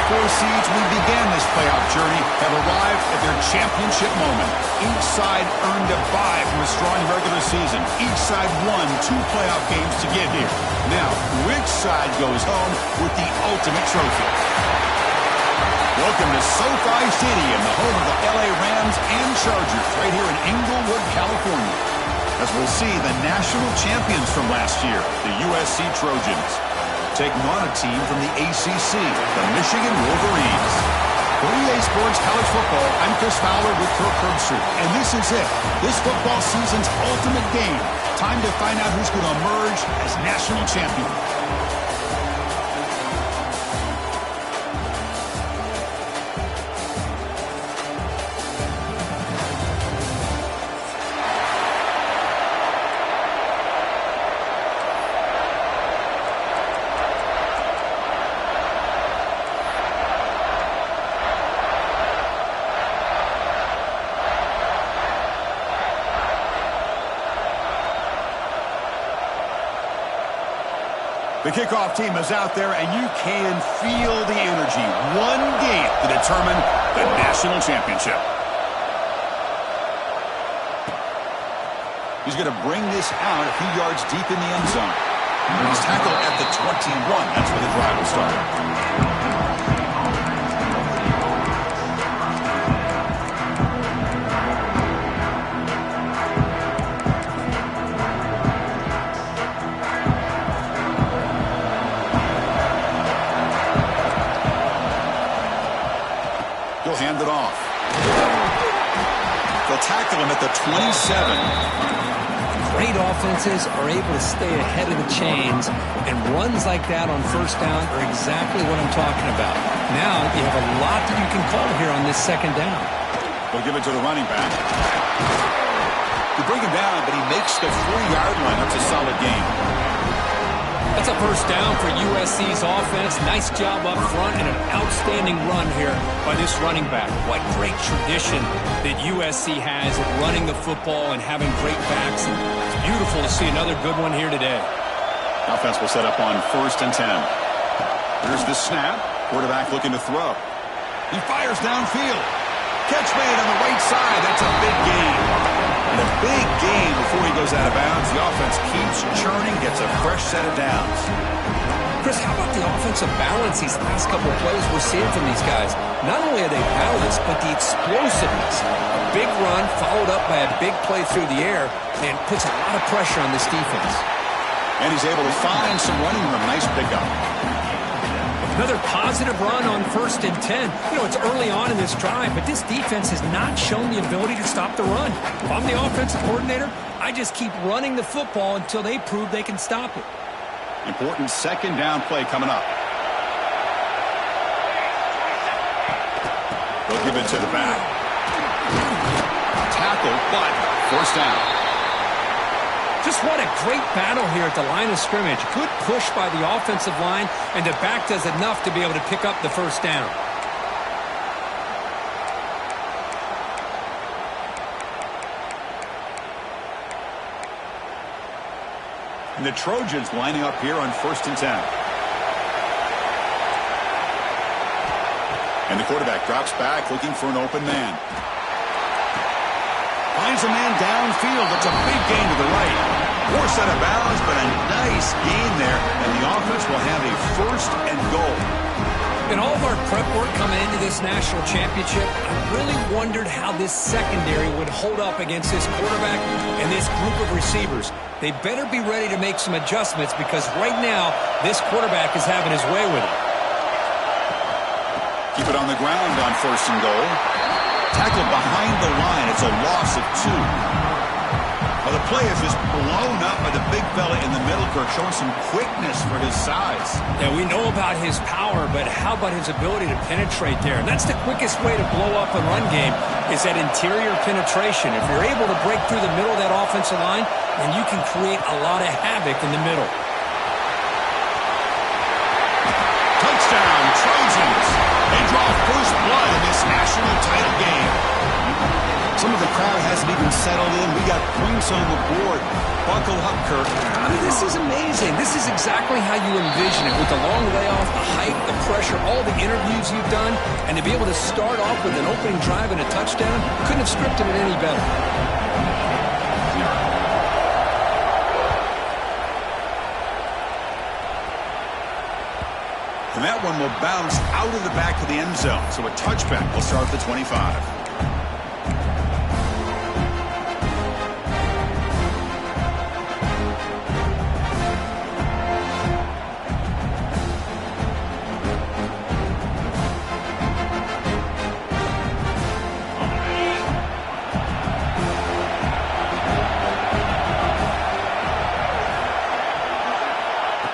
4 seeds we began this playoff journey have arrived at their championship moment. Each side earned a bye from a strong regular season. Each side won 2 playoff games to get here. Now, which side goes home with the ultimate trophy? Welcome to SoFi Stadium, the home of the LA Rams and Chargers, right here in Inglewood, California. As we'll see the national champions from last year, the USC Trojans, taking on a team from the ACC, the Michigan Wolverines. For EA Sports College Football, I'm Chris Fowler with Kirk Herbstreit, and this is it. This football season's ultimate game. Time to find out who's going to emerge as national champion. The kickoff team is out there, and you can feel the energy. One game to determine the national championship. He's going to bring this out a few yards deep in the end zone. He's tackled at the 21. That's where the drive will start. Hand it off. They'll tackle him at the 27. Great offenses are able to stay ahead of the chains, and runs like that on first down are exactly what I'm talking about. Now you have a lot that you can call here on this second down. They'll give it to the running back. You bring him down, but he makes the 4-yard line. That's a solid gain. That's a first down for USC's offense. Nice job up front and an outstanding run here by this running back. What great tradition that USC has at running the football and having great backs. And it's beautiful to see another good one here today. Offense will set up on 1st and 10. Here's the snap. Quarterback looking to throw. He fires downfield. Catch made on the right side. That's a big gain. And a big gain before he goes out of bounds. The offense keeps churning, gets a fresh set of downs. Chris, how about the offensive balance these last couple of plays we're seeing from these guys? Not only are they balanced, but the explosiveness. A big run followed up by a big play through the air and puts a lot of pressure on this defense. And he's able to find some running room. Nice pickup. Another positive run on 1st and 10. You know, it's early on in this drive, but this defense has not shown the ability to stop the run. If I'm the offensive coordinator, I just keep running the football until they prove they can stop it. Important second down play coming up. They'll give it to the back. Tackle, but first down. Just what a great battle here at the line of scrimmage. Good push by the offensive line, and the back does enough to be able to pick up the first down. And the Trojans lining up here on 1st and 10. And the quarterback drops back looking for an open man. Finds a man downfield. That's a big gain to the right. Poor set of bounds, but a nice gain there. And the offense will have a 1st and goal. In all of our prep work coming into this national championship, I really wondered how this secondary would hold up against this quarterback and this group of receivers. They better be ready to make some adjustments because right now, this quarterback is having his way with it. Keep it on the ground on 1st and goal. Tackled behind the line. It's a loss of 2. Well, the play is just blown up by the big fella in the middle, Kirk, showing some quickness for his size. Yeah, we know about his power, but how about his ability to penetrate there? And that's the quickest way to blow up a run game is that interior penetration. If you're able to break through the middle of that offensive line, then you can create a lot of havoc in the middle. Touchdown, Trojans! They draw first blood in this national title game. Some of the crowd hasn't even settled in. We got points on the board. Buckle up, Kirk. I mean, this is amazing. This is exactly how you envision it with the long layoff, the height, the pressure, all the interviews you've done, and to be able to start off with an opening drive and a touchdown, couldn't have scripted it any better. And that one will bounce out of the back of the end zone. So a touchback will start at the 25.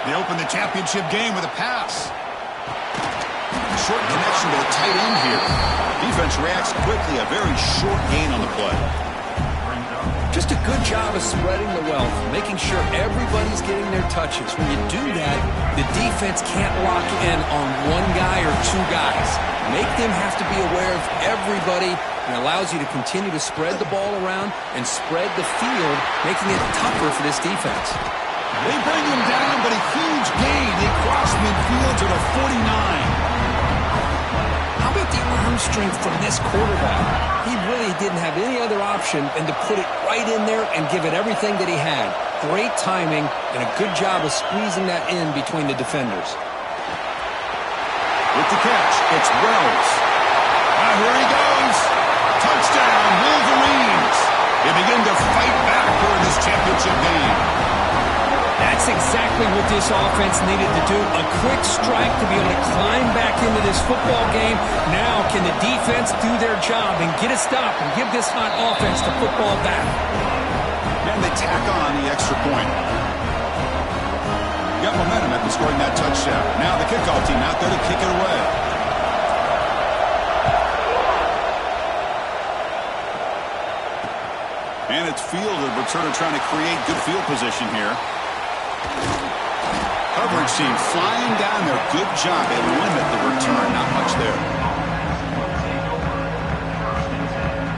They open the championship game with a pass. Short connection to the tight end here. Defense reacts quickly. A very short gain on the play. Just a good job of spreading the wealth, making sure everybody's getting their touches. When you do that, the defense can't lock in on one guy or two guys. Make them have to be aware of everybody, and allows you to continue to spread the ball around and spread the field, making it tougher for this defense. They bring him down, but a huge gain. They cross midfield to the 49. How about the arm strength from this quarterback? He really didn't have any other option than to put it right in there and give it everything that he had. Great timing and a good job of squeezing that in between the defenders. With the catch, it's Wells. Here he goes. Touchdown, Wolverines. They begin to fight back here in this championship game. That's exactly what this offense needed to do. A quick strike to be able to climb back into this football game. Now can the defense do their job and get a stop and give this hot offense the football back? And they tack on the extra point. Got momentum after scoring that touchdown. Now the kickoff team out there to kick it away. And it's fielded. Returner trying to create good field position here. Coverage team flying down there. Good job. They limit the return. Not much there.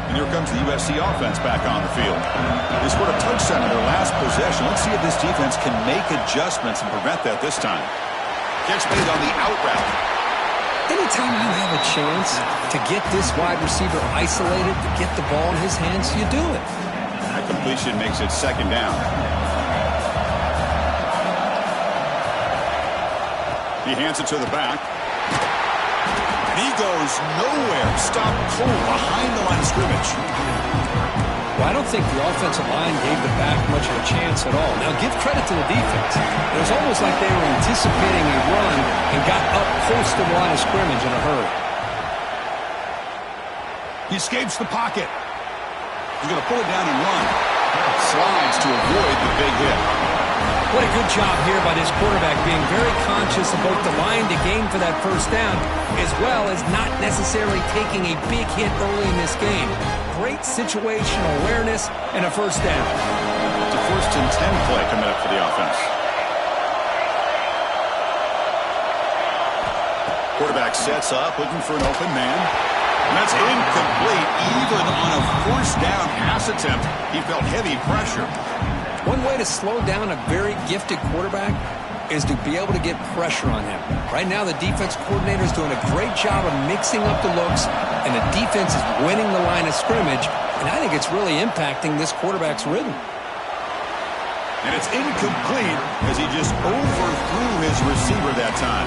And here comes the USC offense back on the field. They scored a touchdown in their last possession. Let's see if this defense can make adjustments and prevent that this time. Catch made on the out route. Anytime you have a chance to get this wide receiver isolated, to get the ball in his hands, you do it. That completion makes it second down. He hands it to the back. And he goes nowhere. Stopped cold behind the line of scrimmage. Well, I don't think the offensive line gave the back much of a chance at all. Now, give credit to the defense. It was almost like they were anticipating a run and got up close to the line of scrimmage in a hurry. He escapes the pocket. He's going to pull it down and run. Slides to avoid the big hit. What a good job here by this quarterback, being very conscious of both the line to gain for that first down, as well as not necessarily taking a big hit early in this game. Great situational awareness and a first down. It's a 1st and 10 play coming up for the offense. Quarterback sets up, looking for an open man. And that's incomplete. Even on a 1st down pass attempt, he felt heavy pressure. One way to slow down a very gifted quarterback is to be able to get pressure on him. Right now, the defense coordinator is doing a great job of mixing up the looks, and the defense is winning the line of scrimmage, and I think it's really impacting this quarterback's rhythm. And it's incomplete as he just overthrew his receiver that time.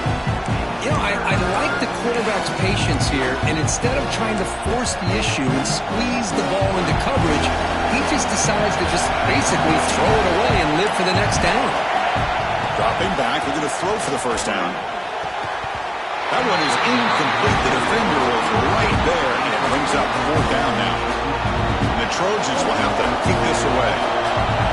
You know, I like the quarterback's patience here, and instead of trying to force the issue and squeeze the ball into coverage, he just decides to just basically throw it away and live for the next down. Dropping back, they're going to throw for the first down. That one is incomplete. The defender was right there, and it brings up 4th down now. And the Trojans will have to kick this away.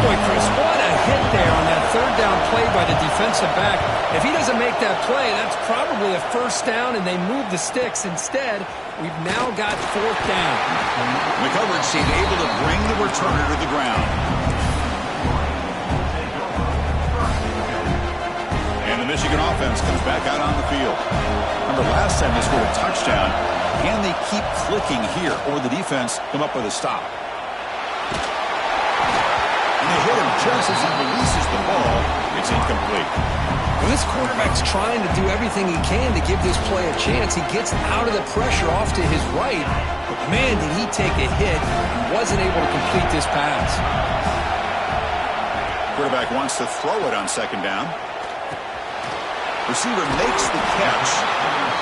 Boy, Chris, what a hit there on that 3rd down play by the defensive back. If he doesn't make that play, that's probably a first down, and they move the sticks. Instead, we've now got 4th down. The coverage team able to bring the returner to the ground. And the Michigan offense comes back out on the field. Remember, last time they scored a touchdown. Can they keep clicking here, or the defense come up with a stop? And they hit him just as he releases the ball. It's incomplete. Well, this quarterback's trying to do everything he can to give this play a chance. He gets out of the pressure off to his right. But, man, did he take a hit and wasn't able to complete this pass. Quarterback wants to throw it on second down. Receiver makes the catch.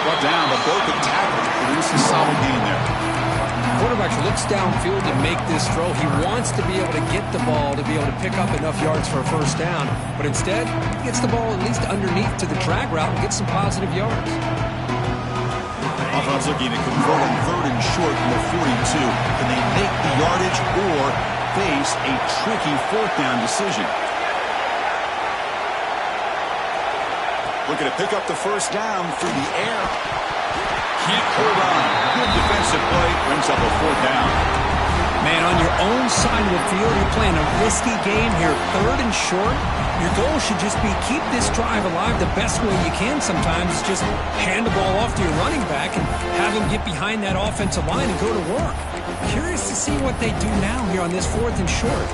Brought down, but broken tackle produces a solid gain there. Quarterback looks downfield to make this throw. He wants to be able to get the ball to be able to pick up enough yards for a first down. But instead, he gets the ball at least underneath to the drag route and gets some positive yards. Offense looking to convert on third and short from the 42. Can they make the yardage or face a tricky fourth down decision? Looking to pick up the first down through the air. Can't hold on. Good defensive play. Brings up a fourth down. Man, on your own side of the field, you're playing a risky game here. Third and short. Your goal should just be keep this drive alive the best way you can sometimes. Just hand the ball off to your running back and have him get behind that offensive line and go to work. Curious to see what they do now here on this fourth and short.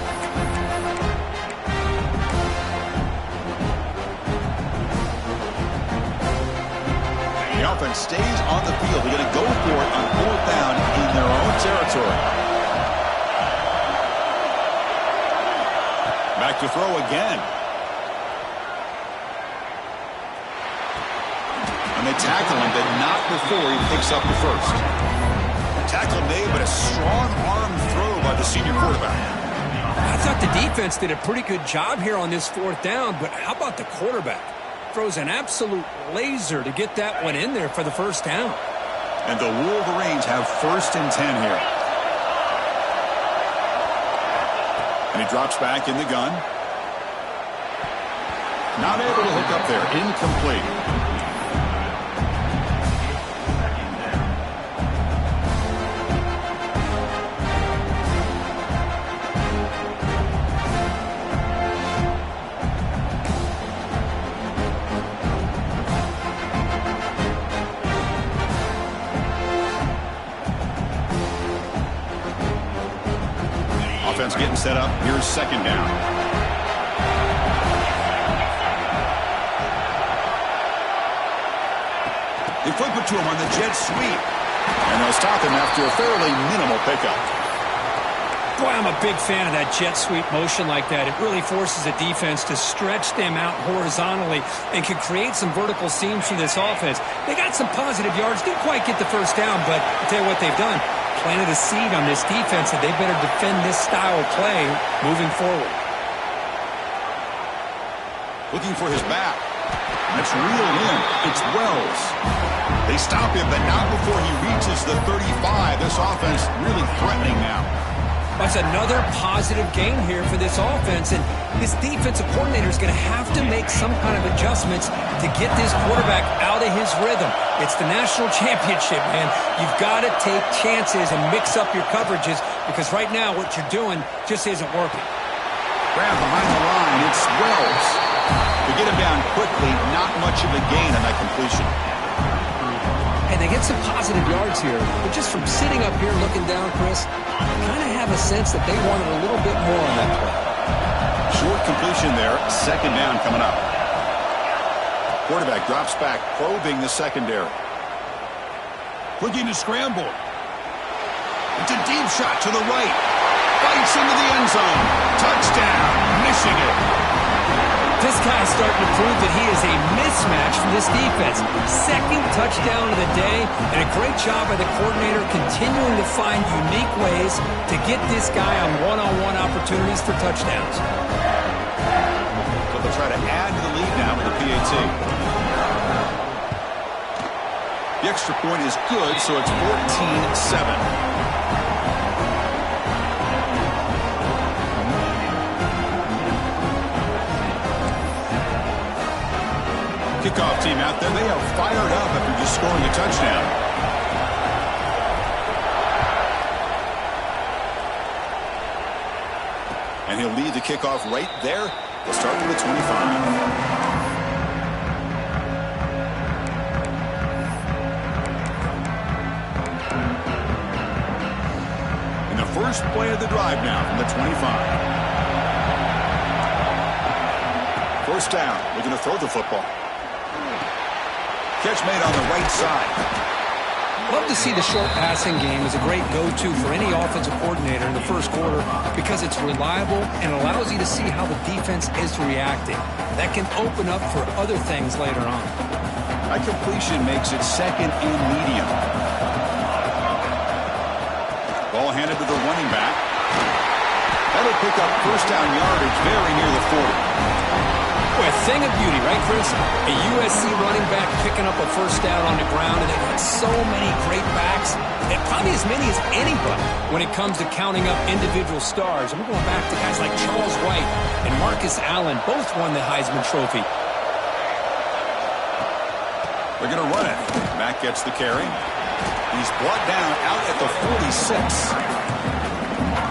The offense stays on the field. They're going to go for it on fourth down in their own territory. Back to throw again. And they tackle him, but not before he picks up the first. Tackle made, but a strong arm throw by the senior quarterback. I thought the defense did a pretty good job here on this fourth down, but how about the quarterback? Throws an absolute laser to get that one in there for the first down. And the Wolverines have first and 10 here. And he drops back in the gun. Not able to hook up there. Incomplete. Offense getting set up. Here's second down. They flip it to him on the jet sweep. And they'll stop him after a fairly minimal pickup. Boy, I'm a big fan of that jet sweep motion like that. It really forces a defense to stretch them out horizontally and can create some vertical seams for this offense. They got some positive yards. Didn't quite get the first down, but I'll tell you what they've done. Planted a seed on this defense that they better defend this style of play moving forward. Looking for his back. That's reeled in. It's Wells. They stop him, but not before he reaches the 35. This offense really threatening now. That's another positive gain here for this offense, and this defensive coordinator is going to have to make some kind of adjustments to get this quarterback out of his rhythm. It's the national championship, man. You've got to take chances and mix up your coverages because right now what you're doing just isn't working. Grab behind the line. It's Wells. To get him down quickly, not much of a gain on that completion. And they get some positive yards here, but just from sitting up here looking down, Chris, I kind of have a sense that they wanted a little bit more on that play. Short completion there. Second down coming up. Quarterback drops back, probing the secondary. Looking to scramble. It's a deep shot to the right. Bites into the end zone. Touchdown. Michigan. This guy's starting to prove that he is a mismatch for this defense. Second touchdown of the day, and a great job by the coordinator continuing to find unique ways to get this guy on one-on-one opportunities for touchdowns. So they'll try to add to the lead now with the PAT. The extra point is good, so it's 14-7. Kickoff team out there. They are fired up after just scoring a touchdown. And he'll lead the kickoff right there. They'll start with the 25. And the first play of the drive now from the 25. First down. Looking to throw the football. Catch made on the right side. Love to see the short passing game as a great go-to for any offensive coordinator in the first quarter because it's reliable and allows you to see how the defense is reacting. That can open up for other things later on. That completion makes it second and medium. Ball handed to the running back. That'll pick up first down yardage very near the 40. Boy, a thing of beauty, right, Chris? A USC running back picking up a first down on the ground, and they've got so many great backs, and probably as many as anybody when it comes to counting up individual stars. And we're going back to guys like Charles White and Marcus Allen. Both won the Heisman Trophy. They're going to run it. Mack gets the carry. He's brought down out at the 46.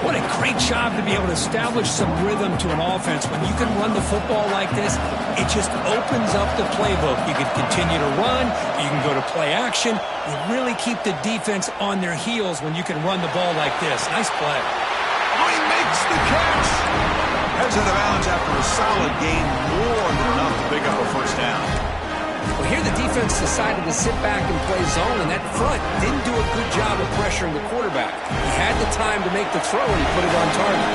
What a great job to be able to establish some rhythm to an offense. When you can run the football like this, it just opens up the playbook. You can continue to run. You can go to play action. You really keep the defense on their heels when you can run the ball like this. Nice play. Oh, he makes the catch. Heads out of bounds after a solid gain, more than enough to pick up a first down. Well, here the defense decided to sit back and play zone, and that front didn't do a good job of pressuring the quarterback. He had the time to make the throw, and he put it on target.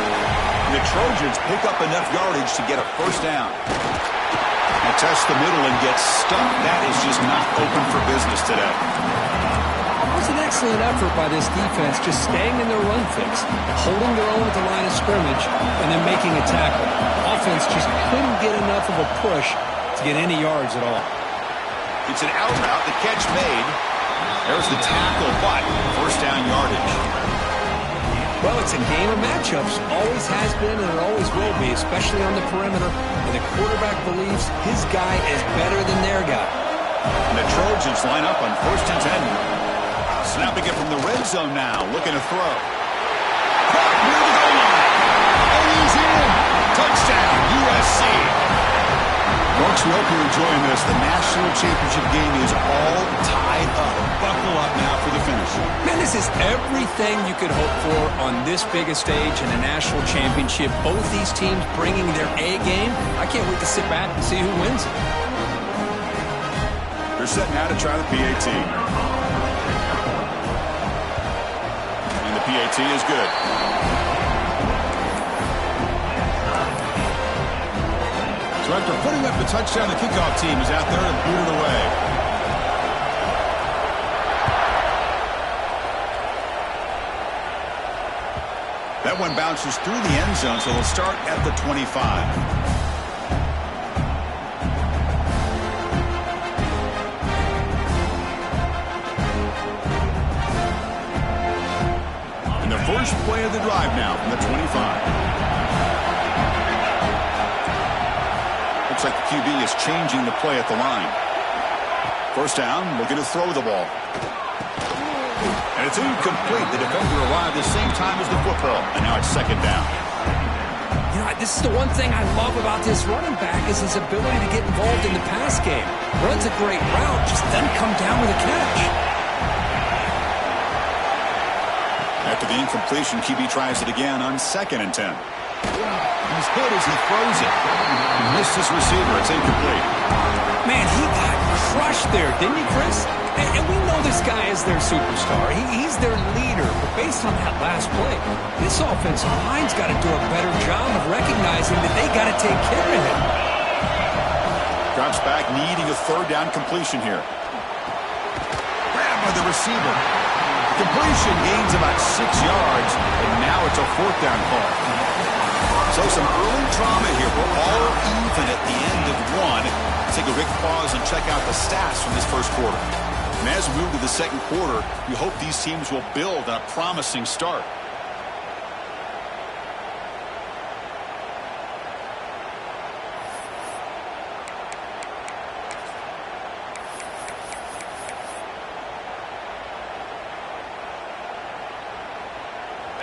The Trojans pick up enough yardage to get a first down. They test the middle and get stuck. That is just not open for business today. It was an excellent effort by this defense, just staying in their run fix, holding their own at the line of scrimmage, and then making a tackle. Offense just couldn't get enough of a push to get any yards at all. It's an out route. The catch made. There's the tackle, but first down yardage. Well, it's a game of matchups. Always has been and it always will be, especially on the perimeter. And the quarterback believes his guy is better than their guy. And the Trojans line up on first and 10. Snapping it from the red zone now. Looking to throw. Caught near the goal line. And he's in. Touchdown, USC. Folks, we hope you're enjoying this. The national championship game is all tied up. Buckle up now for the finish. Man, this is everything you could hope for on this biggest stage in a national championship. Both these teams bringing their A game. I can't wait to sit back and see who wins it. They're set now to try the PAT. And the PAT is good. So after putting up the touchdown, the kickoff team is out there to boot it away. That one bounces through the end zone, so they'll start at the 25. And the first play of the drive now from the 25. Looks like the QB is changing the play at the line. First down, looking to throw the ball. And it's incomplete. The defender arrived the same time as the football. And now it's second down. You know, this is the one thing I love about this running back is his ability to get involved in the pass game. Runs a great route, just doesn't come down with a catch. After the incompletion, QB tries it again on second and 10. He's hit as he throws it. He missed his receiver. It's incomplete. Man, he got crushed there, didn't he, Chris? And we know this guy is their superstar. He's their leader. But based on that last play, this offensive line's got to do a better job of recognizing that they got to take care of him. Drops back, needing a third down completion here. Grabbed by the receiver. Completion gains about 6 yards, and now it's a fourth down call. So some early drama here. We're all even at the end of one. Let's take a quick pause and check out the stats from this first quarter. And as we move to the second quarter, we hope these teams will build on a promising start.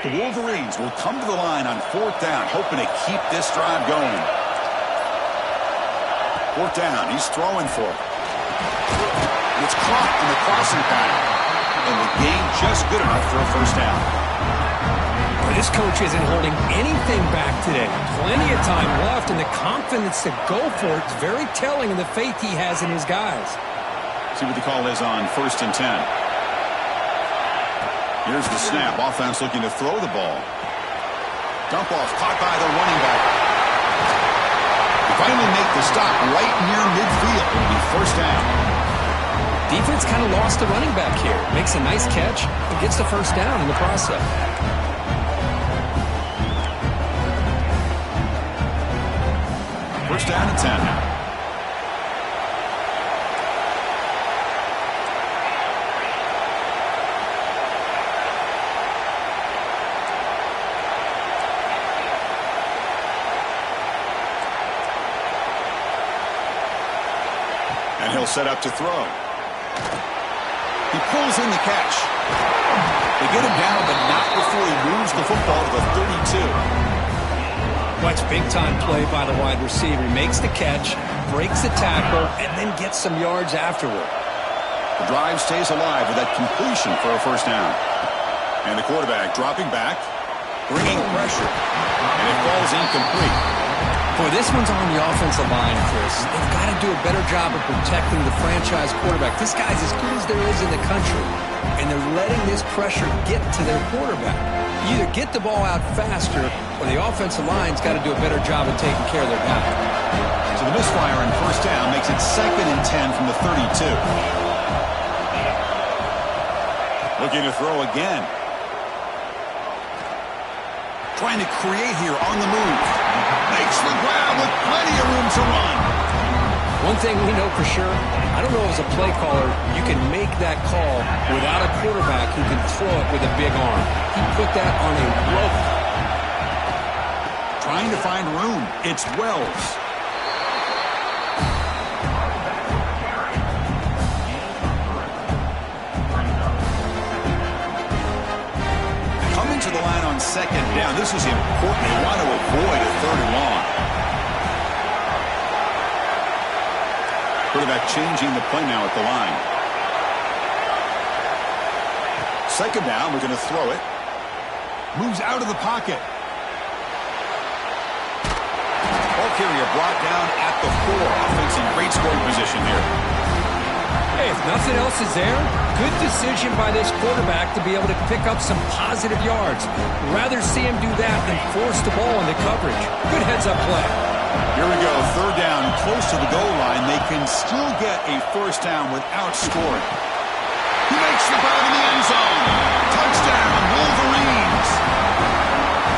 The Wolverines will come to the line on fourth down, hoping to keep this drive going. Fourth down, he's throwing for it. It's caught in the crossing pattern, and the gain just good enough for a first down. This coach isn't holding anything back today. Plenty of time left, and the confidence to go for it is very telling in the faith he has in his guys. See what the call is on 1st and 10. Here's the snap. Offense looking to throw the ball. Dump off caught by the running back. They finally make the stop right near midfield. It'll be 1st down. Defense kind of lost the running back here. Makes a nice catch and gets the 1st down in the process. 1st down and 10 now. And he'll set up to throw. He pulls in the catch. They get him down, but not before he moves the football to the 32. Watch big-time play by the wide receiver. He makes the catch, breaks the tackle, and then gets some yards afterward. The drive stays alive with that completion for a 1st down. And the quarterback dropping back, bringing pressure, and it falls incomplete. Boy, this one's on the offensive line, Chris. They've got to do a better job of protecting the franchise quarterback. This guy's as good as there is in the country, and they're letting this pressure get to their quarterback. You either get the ball out faster, or the offensive line's got to do a better job of taking care of their guy. So the misfire on 1st down makes it 2nd and 10 from the 32. Looking to throw again. Trying to create here on the move. Makes the grab with plenty of room to run. One thing we know for sure, I don't know as a play caller, you can make that call without a quarterback who can throw it with a big arm. He put that on a rope. Trying to find room. It's Wells. Coming to the line on 2nd down. This is important. They want to avoid a 3rd and long. Quarterback changing the play now at the line. 2nd down. We're going to throw it. Moves out of the pocket. Ball carrier brought down at the 4. Offense in great scoring position here. Hey, if nothing else is there, good decision by this quarterback to be able to pick up some positive yards. Rather see him do that than force the ball into coverage. Good heads-up play. Here we go, 3rd down, close to the goal line. They can still get a 1st down without scoring. He makes the grab in the end zone. Touchdown, Wolverines.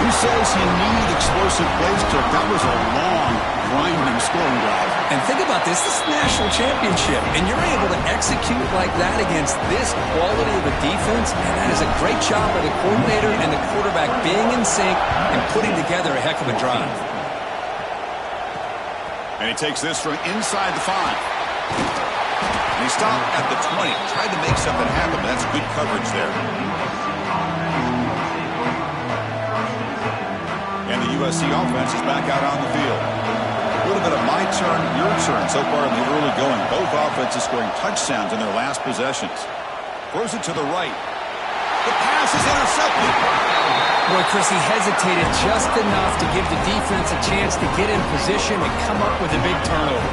Who says you need explosive plays, Kirk? That was a long, grinding scoring drive. And think about this. This is a national championship, and you're able to execute like that against this quality of a defense, and that is a great job by the coordinator and the quarterback being in sync and putting together a heck of a drive. And he takes this from inside the 5. And he stopped at the 20. Tried to make something happen, but that's good coverage there. And the USC offense is back out on the field. A little bit of my turn, your turn so far in the early going. Both offenses scoring touchdowns in their last possessions. Throws it to the right. The pass is intercepted. Boy, Chris, he hesitated just enough to give the defense a chance to get in position and come up with a big turnover.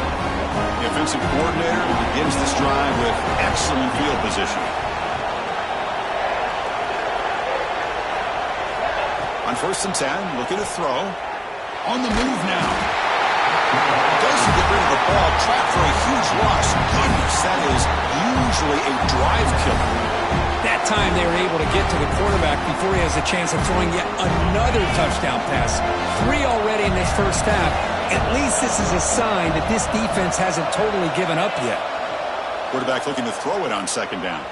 The offensive coordinator begins this drive with excellent field position. On 1st and 10, looking to throw. On the move now. Doesn't get rid of the ball. Trapped for a huge loss. Goodness, that is usually a drive killer. That time they were able to get to the quarterback before he has a chance of throwing yet another touchdown pass. 3 already in this 1st half. At least this is a sign that this defense hasn't totally given up yet. Quarterback looking to throw it on 2nd down.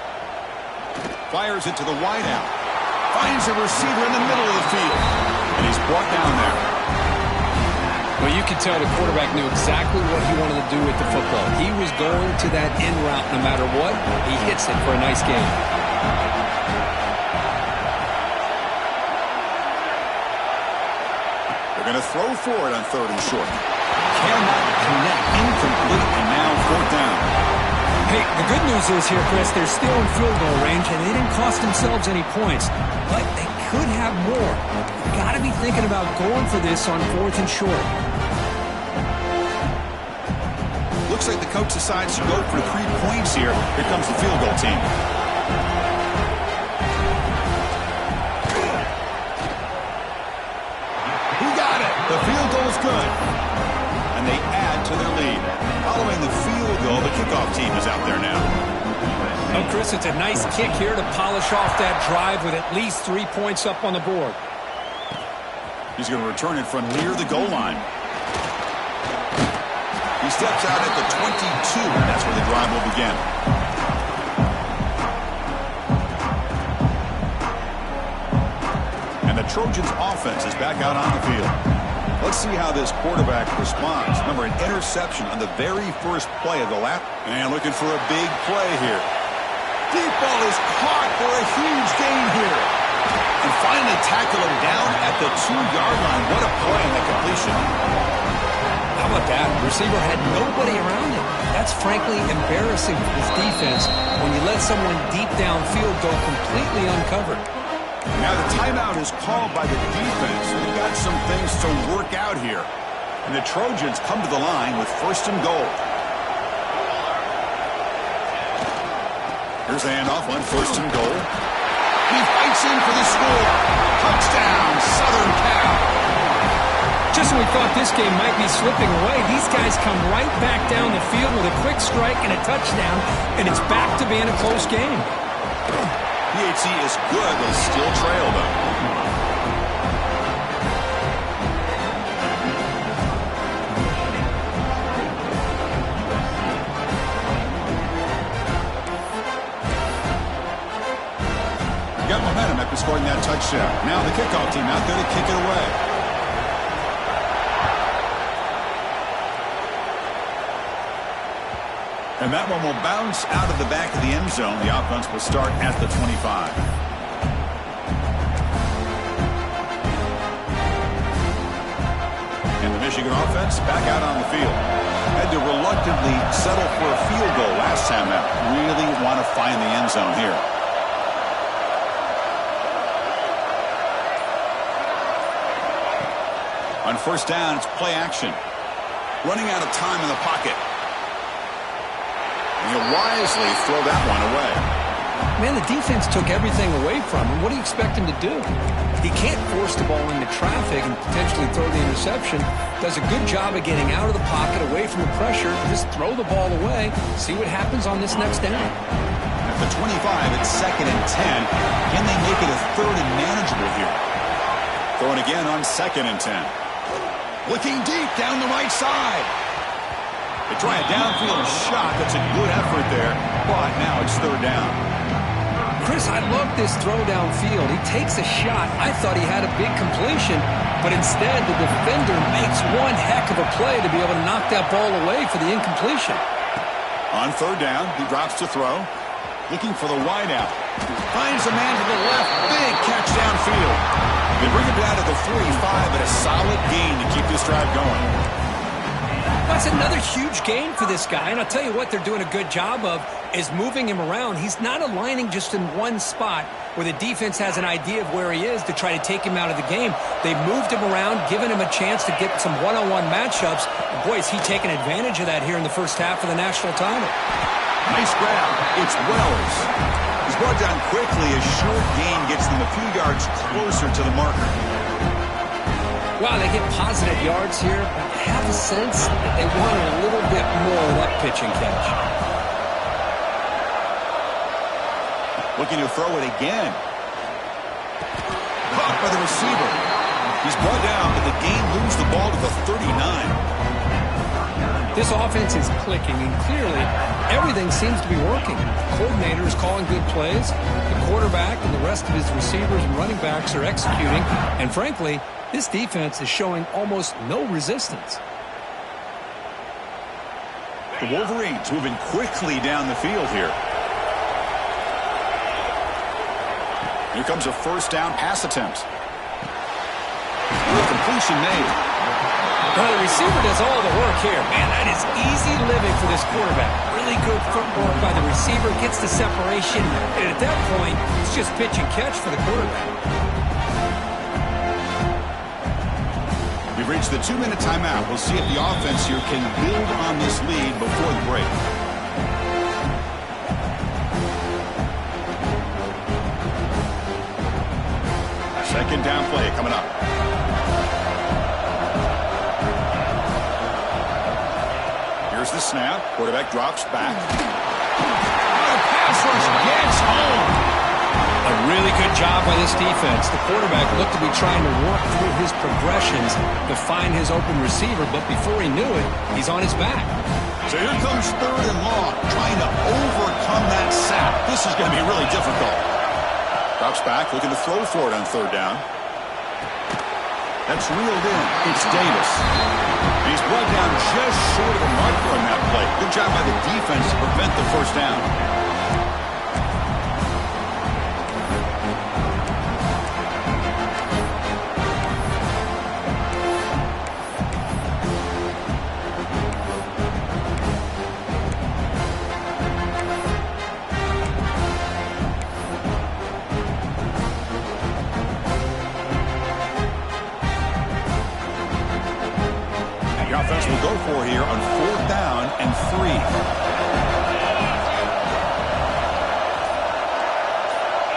Fires it to the wideout. Finds a receiver in the middle of the field. And he's brought down there. Well, you could tell the quarterback knew exactly what he wanted to do with the football. He was going to that in route no matter what. He hits it for a nice gain. They're going to throw for it on 3rd and short. Cannot connect. Incomplete, and now 4th down. Hey, the good news is here, Chris, they're still in field goal range, and they didn't cost themselves any points. But they could have more. Got to be thinking about going for this on 4th and short. Looks like the coach decides to go for 3 points here. Here comes the field goal team. He got it. The field goal is good. And they add to their lead. Following the field goal, the kickoff team is out there now. Oh, Chris, it's a nice kick here to polish off that drive with at least 3 points up on the board. He's going to return it from near the goal line. He steps out at the 22, and that's where the drive will begin. And the Trojans' offense is back out on the field. Let's see how this quarterback responds. Remember, an interception on the very first play of the lap. And looking for a big play here. Deep ball is caught for a huge gain here. And finally tackle him down at the 2-yard line. What a play in the completion. How about that? The receiver had nobody around him. That's frankly embarrassing for this defense when you let someone deep downfield go completely uncovered. Now the timeout is called by the defense. They've got some things to work out here. And the Trojans come to the line with 1st and goal. Here's the handoff on 1st and goal. He fights in for the score. Touchdown, Southern Cal. Just when we thought this game might be slipping away, these guys come right back down the field with a quick strike and a touchdown, and it's back to being a close game. PHC is good, but still trail them. Got momentum after scoring that touchdown. Now the kickoff team out there to kick it away. And that one will bounce out of the back of the end zone. The offense will start at the 25. And the Michigan offense back out on the field. Had to reluctantly settle for a field goal last time out. Really want to find the end zone here. On 1st down, it's play action. Running out of time in the pocket. And he'll wisely throw that one away. Man, the defense took everything away from him. What do you expect him to do? He can't force the ball into traffic and potentially throw the interception. Does a good job of getting out of the pocket, away from the pressure. Just throw the ball away. See what happens on this next down. At the 25, it's 2nd and 10. Can they make it a 3rd and manageable here? Throwing again on 2nd and 10. Looking deep down the right side. They try a downfield shot. That's a good effort there. But now it's 3rd down. Chris, I love this throw downfield. He takes a shot. I thought he had a big completion. But instead, the defender makes one heck of a play to be able to knock that ball away for the incompletion. On 3rd down, he drops to throw. Looking for the wideout. Finds a man to the left. Big catch downfield. They bring him down to the 45, but a solid gain to keep this drive going. That's another huge gain for this guy. And I'll tell you what they're doing a good job of is moving him around. He's not aligning just in one spot where the defense has an idea of where he is to try to take him out of the game. They've moved him around, given him a chance to get some one-on-one matchups. And boy, is he taking advantage of that here in the first half of the national title. Nice grab. It's Wells. He's brought down quickly. A short gain gets them a few yards closer to the marker. Wow, they get positive yards here. I have a sense that they want a little bit more of that pitch and catch. Looking to throw it again. Caught by the receiver. He's brought down, but the game moves the ball to the 39. This offense is clicking, and clearly everything seems to be working. The coordinator is calling good plays. The quarterback and the rest of his receivers and running backs are executing. And frankly, this defense is showing almost no resistance. The Wolverines moving quickly down the field here. Here comes a 1st down pass attempt. The completion made. Well, the receiver does all the work here. Man, that is easy living for this quarterback. Really good footwork by the receiver, gets the separation. And at that point, it's just pitch and catch for the quarterback. We've reached the 2-minute timeout. We'll see if the offense here can build on this lead before the break. Second down play coming up. Here's the snap. Quarterback drops back. The pass rush gets home. A really good job by this defense. The quarterback looked to be trying to work through his progressions to find his open receiver, but before he knew it, he's on his back. So here comes 3rd and long, trying to overcome that sack. This is going to be really difficult. Drops back, looking to throw for it on 3rd down. That's reeled in. It's Davis. He's brought down just short of the marker on that play. Good job by the defense to prevent the first down. Offense will go for here on 4th down and 3.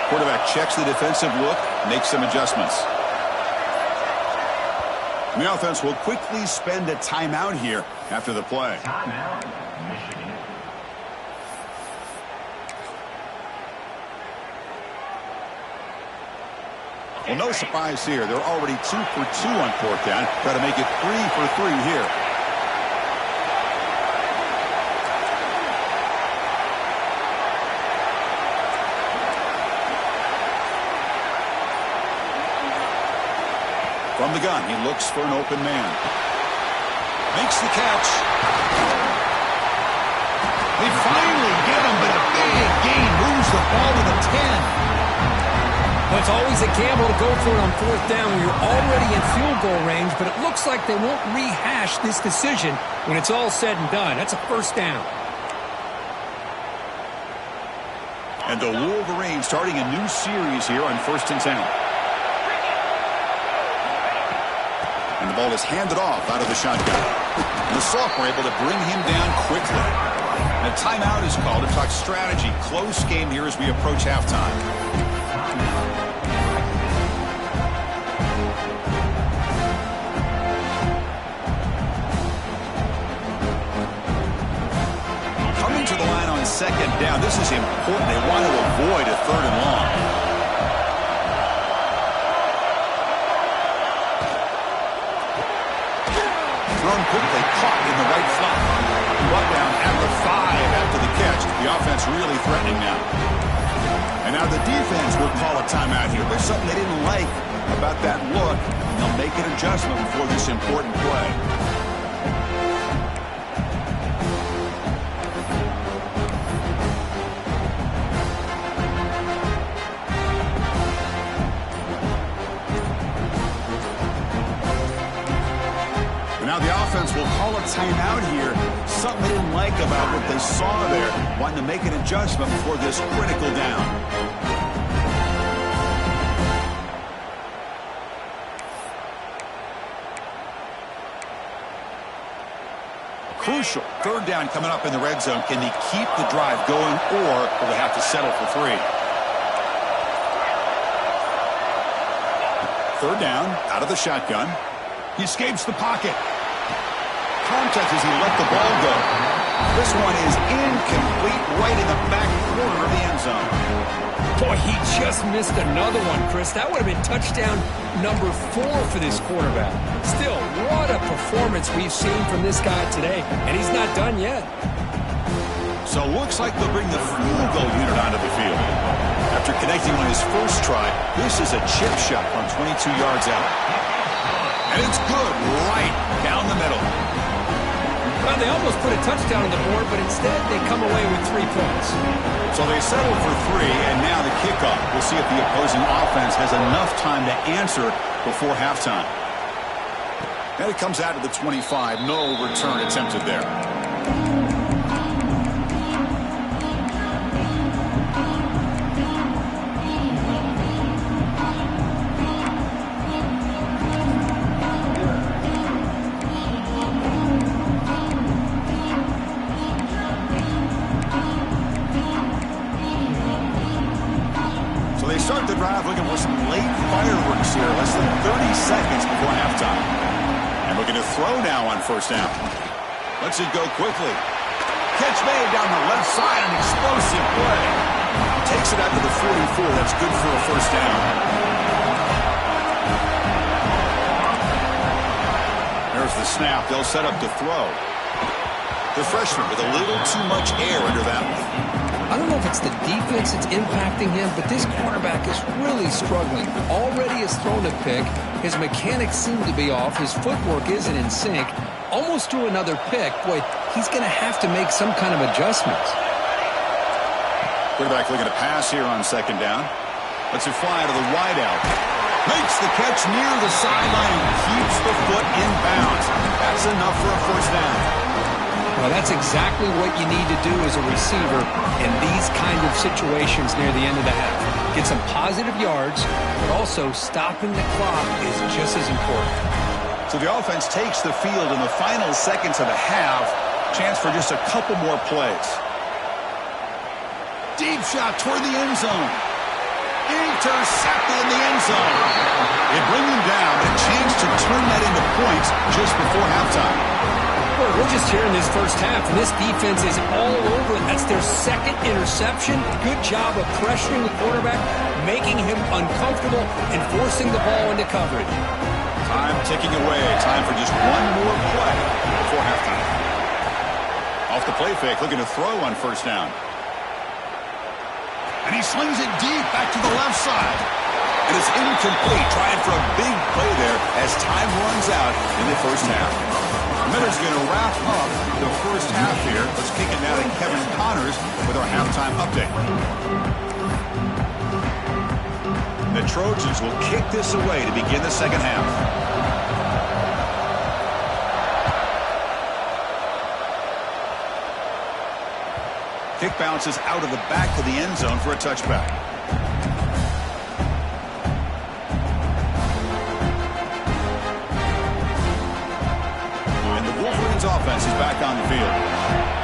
Quarterback checks the defensive look, makes some adjustments. And the offense will quickly spend a timeout here after the play. Timeout, Michigan. Well, no surprise here. They're already 2 for 2 on 4th down. Got to make it 3 for 3 here. From the gun, he looks for an open man. Makes the catch. They finally get him, but a big gain moves the ball to the 10. Well, it's always a gamble to go for it on 4th down when you're already in field goal range, but it looks like they won't rehash this decision when it's all said and done. That's a 1st down. And the Wolverines starting a new series here on 1st and 10. And the ball is handed off out of the shotgun. And the sophomore able to bring him down quickly. And a timeout is called to talk strategy. Close game here as we approach halftime. Coming to the line on 2nd down. This is important. They want to avoid a 3rd and long. Thrown quickly, caught in the right flat. Brought down at the 5 after the catch. The offense really threatening now. And now the defense will call a timeout here. There's something they didn't like about that look. They'll make an adjustment before this important play. Now the offense will call a timeout here. Something they didn't like about what they saw there. Wanting to make an adjustment before this critical down. Crucial. 3rd down coming up in the red zone. Can they keep the drive going, or will they have to settle for 3? 3rd down, out of the shotgun. He escapes the pocket. Contact as he let the ball go. This one is incomplete, right in the back corner of the end zone. Boy, he just missed another one, Chris. That would have been touchdown number 4 for this quarterback. Still, what a performance we've seen from this guy today, and he's not done yet. So looks like they'll bring the field goal unit onto the field. After connecting on his first try, this is a chip shot from 22 yards out. And it's good, right down the middle. Well, they almost put a touchdown on the board, but instead they come away with 3 points. So they settled for 3, and now the kickoff. We'll see if the opposing offense has enough time to answer before halftime. And it comes out of the 25. No return attempted there. the drive looking for some late fireworks here. Less than 30 seconds before halftime. And looking to throw now on first down. Lets it go quickly. Catch made down the left side. An explosive play. Takes it out to the 44. That's good for a first down. There's the snap. They'll set up to throw. The freshman with a little too much air under that one. I don't know if it's the defense that's impacting him, but this quarterback is really struggling. Already has thrown a pick. His mechanics seem to be off. His footwork isn't in sync. Almost threw another pick. Boy, he's going to have to make some kind of adjustments. Quarterback looking to pass here on second down. Lets it fly to the wideout. Makes the catch near the sideline. Keeps the foot in bounds. That's enough for a first down. Well, that's exactly what you need to do as a receiver in these kind of situations near the end of the half. Get some positive yards, but also stopping the clock is just as important. So the offense takes the field in the final seconds of the half. Chance for just a couple more plays. Deep shot toward the end zone. Intercepted in the end zone. They bring him down. A chance to turn that into points just before halftime. Well, we're just here in this first half, and this defense is all over it. That's their second interception. Good job of pressuring the quarterback, making him uncomfortable, and forcing the ball into coverage. Time ticking away. Time for just one more play before halftime. Off the play fake, looking to throw on first down. And he slings it deep back to the left side. And it's incomplete. Trying for a big play there as time runs out in the first half. Miller's going to wrap up the first half here. Let's kick it now to Kevin Connors with our halftime update. The Trojans will kick this away to begin the second half. Kick bounces out of the back of the end zone for a touchback. Offense is back on the field.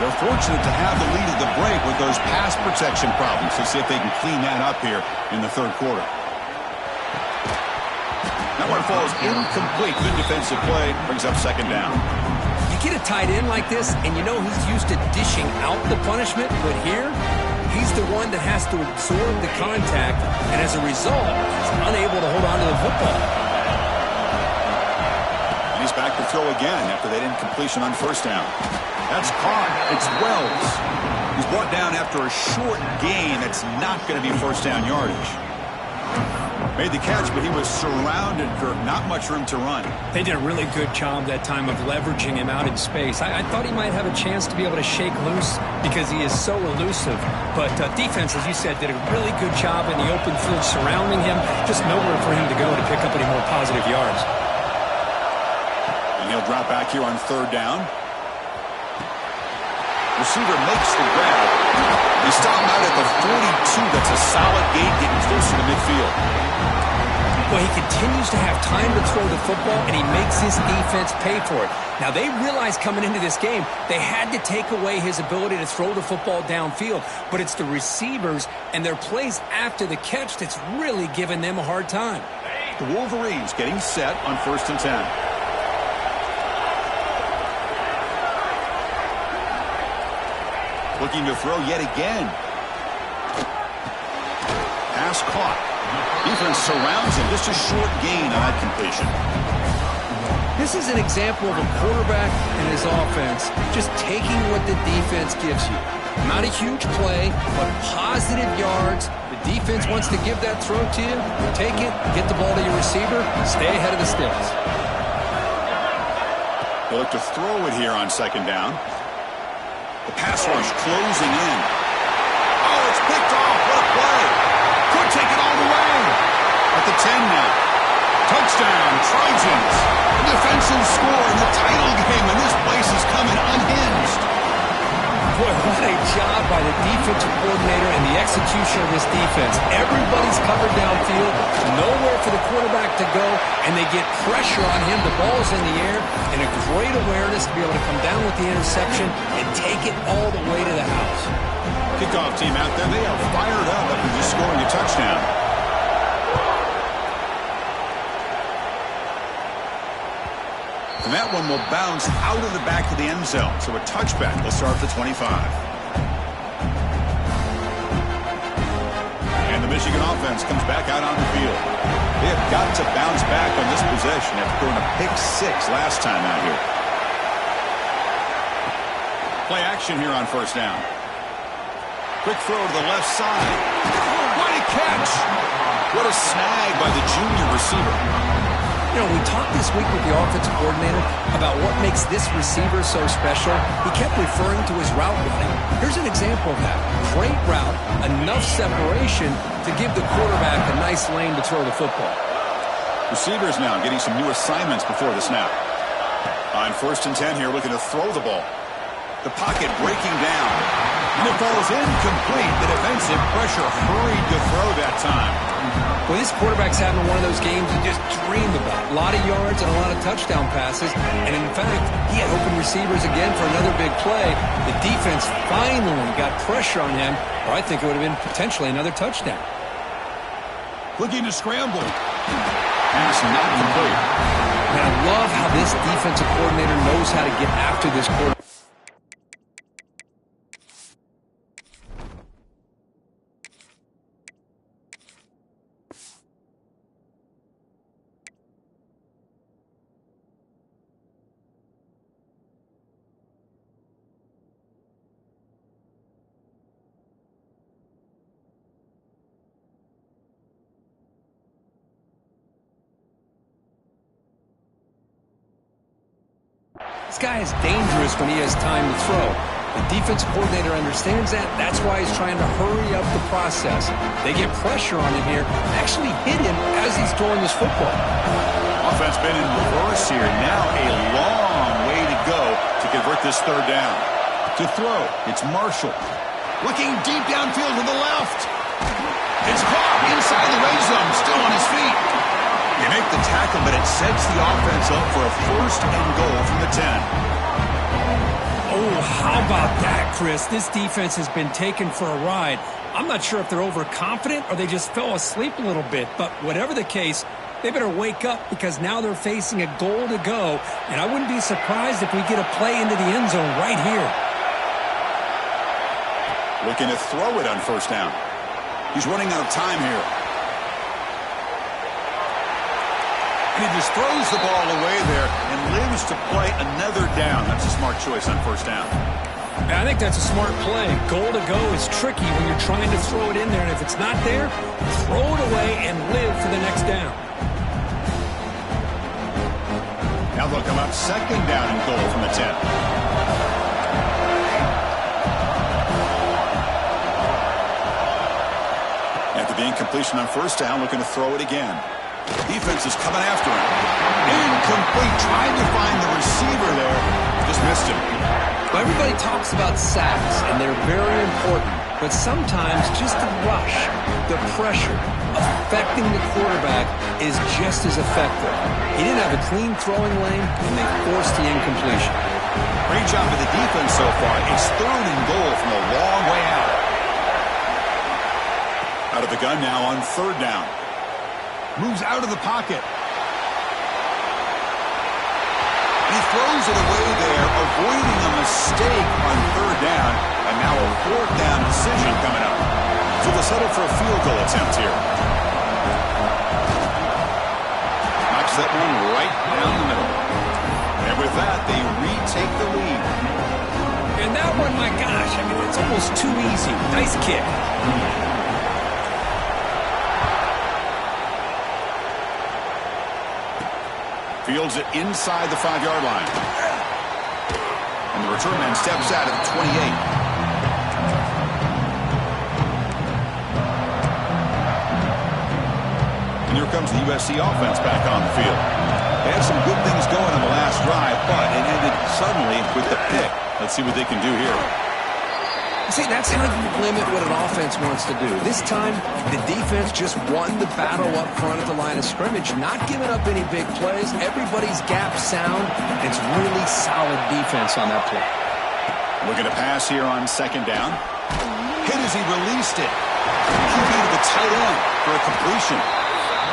They're fortunate to have the lead at the break with those pass protection problems. Let's see if they can clean that up here in the third quarter. That one falls incomplete. Good defensive play. Brings up second down. You get a tight end like this, and you know he's used to dishing out the punishment, but here, he's the one that has to absorb the contact, and as a result, he's unable to hold on to the football. He's back to throw again after that incompletion on first down. That's caught. It's Wells. He's brought down after a short gain. That's not going to be first down yardage. Made the catch, but he was surrounded for not much room to run. They did a really good job that time of leveraging him out in space. I thought he might have a chance to be able to shake loose because he is so elusive. But defense, as you said, did a really good job in the open field surrounding him. Just nowhere for him to go to pick up any more positive yards. And he'll drop back here on third down. Receiver makes the grab. He stopped out at the 42. That's a solid gain getting closer to midfield. Well, he continues to have time to throw the football, and he makes his defense pay for it. Now, they realized coming into this game they had to take away his ability to throw the football downfield, but it's the receivers and their plays after the catch that's really giving them a hard time. The Wolverines getting set on 1st and 10. Looking to throw yet again. Pass caught. Defense surrounds him. Just a short gain on that completion. This is an example of a quarterback and his offense just taking what the defense gives you. Not a huge play, but positive yards. The defense wants to give that throw to you. Take it, get the ball to your receiver, stay ahead of the sticks. They look to throw it here on second down. The pass rush closing in. Oh, it's picked off. What a play. Could take it all the way. At the 10 now. Touchdown, Trojans. The defensive score in the title game, and this place is coming unhinged. Boy, what a job by the defensive coordinator and the execution of this defense. Everybody's covered downfield, nowhere for the quarterback to go, and they get pressure on him. The ball's in the air, and a great awareness to be able to come down with the interception and take it all the way to the house. Kickoff team out there, they are fired up after just scoring a touchdown. that one will bounce out of the back of the end zone. So a touchback will start the 25. And the Michigan offense comes back out on the field. They have got to bounce back on this possession after throwing a pick 6 last time out here. Play action here on first down. Quick throw to the left side. What a catch! What a snag by the junior receiver. You know, we talked this week with the offensive coordinator about what makes this receiver so special. He kept referring to his route running. Here's an example of that. Great route, enough separation to give the quarterback a nice lane to throw the football. Receivers now getting some new assignments before the snap. On first and 10 here, looking to throw the ball. The pocket breaking down. And it falls incomplete. The defensive pressure hurried to throw that time. Well, this quarterback's having one of those games you just dream about. A lot of yards and a lot of touchdown passes. And in fact, he had open receivers again for another big play. The defense finally got pressure on him, or I think it would have been potentially another touchdown. Looking to scramble. Pass not complete. And I love how this defensive coordinator knows how to get after this quarterback. This guy is dangerous when he has time to throw. The defensive coordinator understands that. That's why he's trying to hurry up the process. They get pressure on him here, actually hit him as he's throwing this football. Offense been in reverse here. Now a long way to go to convert this third down. To throw, it's Marshall. Looking deep downfield to the left. It's caught inside the red zone, still on his feet. They make the tackle, but it sets the offense up for a first and goal from the 10. Oh, how about that, Chris? This defense has been taken for a ride. I'm not sure if they're overconfident or they just fell asleep a little bit, but whatever the case, they better wake up because now they're facing a goal to go, and I wouldn't be surprised if we get a play into the end zone right here. Looking to throw it on first down. He's running out of time here. He just throws the ball away there and lives to play another down. That's a smart choice on first down. I think that's a smart play. Goal to go is tricky when you're trying to throw it in there, and if it's not there, throw it away and live for the next down. Now they'll come up second down and goal from the 10. After the incompletion on first down, looking to throw it again. Defense is coming after him. Incomplete, trying to find the receiver there. Just missed him. Well, everybody talks about sacks, and they're very important. But sometimes just the rush, the pressure, affecting the quarterback is just as effective. He didn't have a clean throwing lane, and they forced the incompletion. Great job of the defense so far. It's third and goal from a long way out. Out of the gun now on third down. Moves out of the pocket. He throws it away there, avoiding a mistake on third down, and now a fourth down decision coming up. So they'll settle for a field goal attempt here. Knocks that one right down the middle. And with that, they retake the lead. And that one, my gosh, I mean, it's almost too easy. Nice kick. Fields it inside the 5-yard line. And the return man steps out at the 28. And here comes the USC offense back on the field. They had some good things going on the last drive, but it ended suddenly with the pick. Let's see what they can do here. See, that's how you limit what an offense wants to do. This time, the defense just won the battle up front at the line of scrimmage, not giving up any big plays. Everybody's gap sound. It's really solid defense on that play. Looking to pass here on second down. Hit as he released it. QB to the tight end for a completion.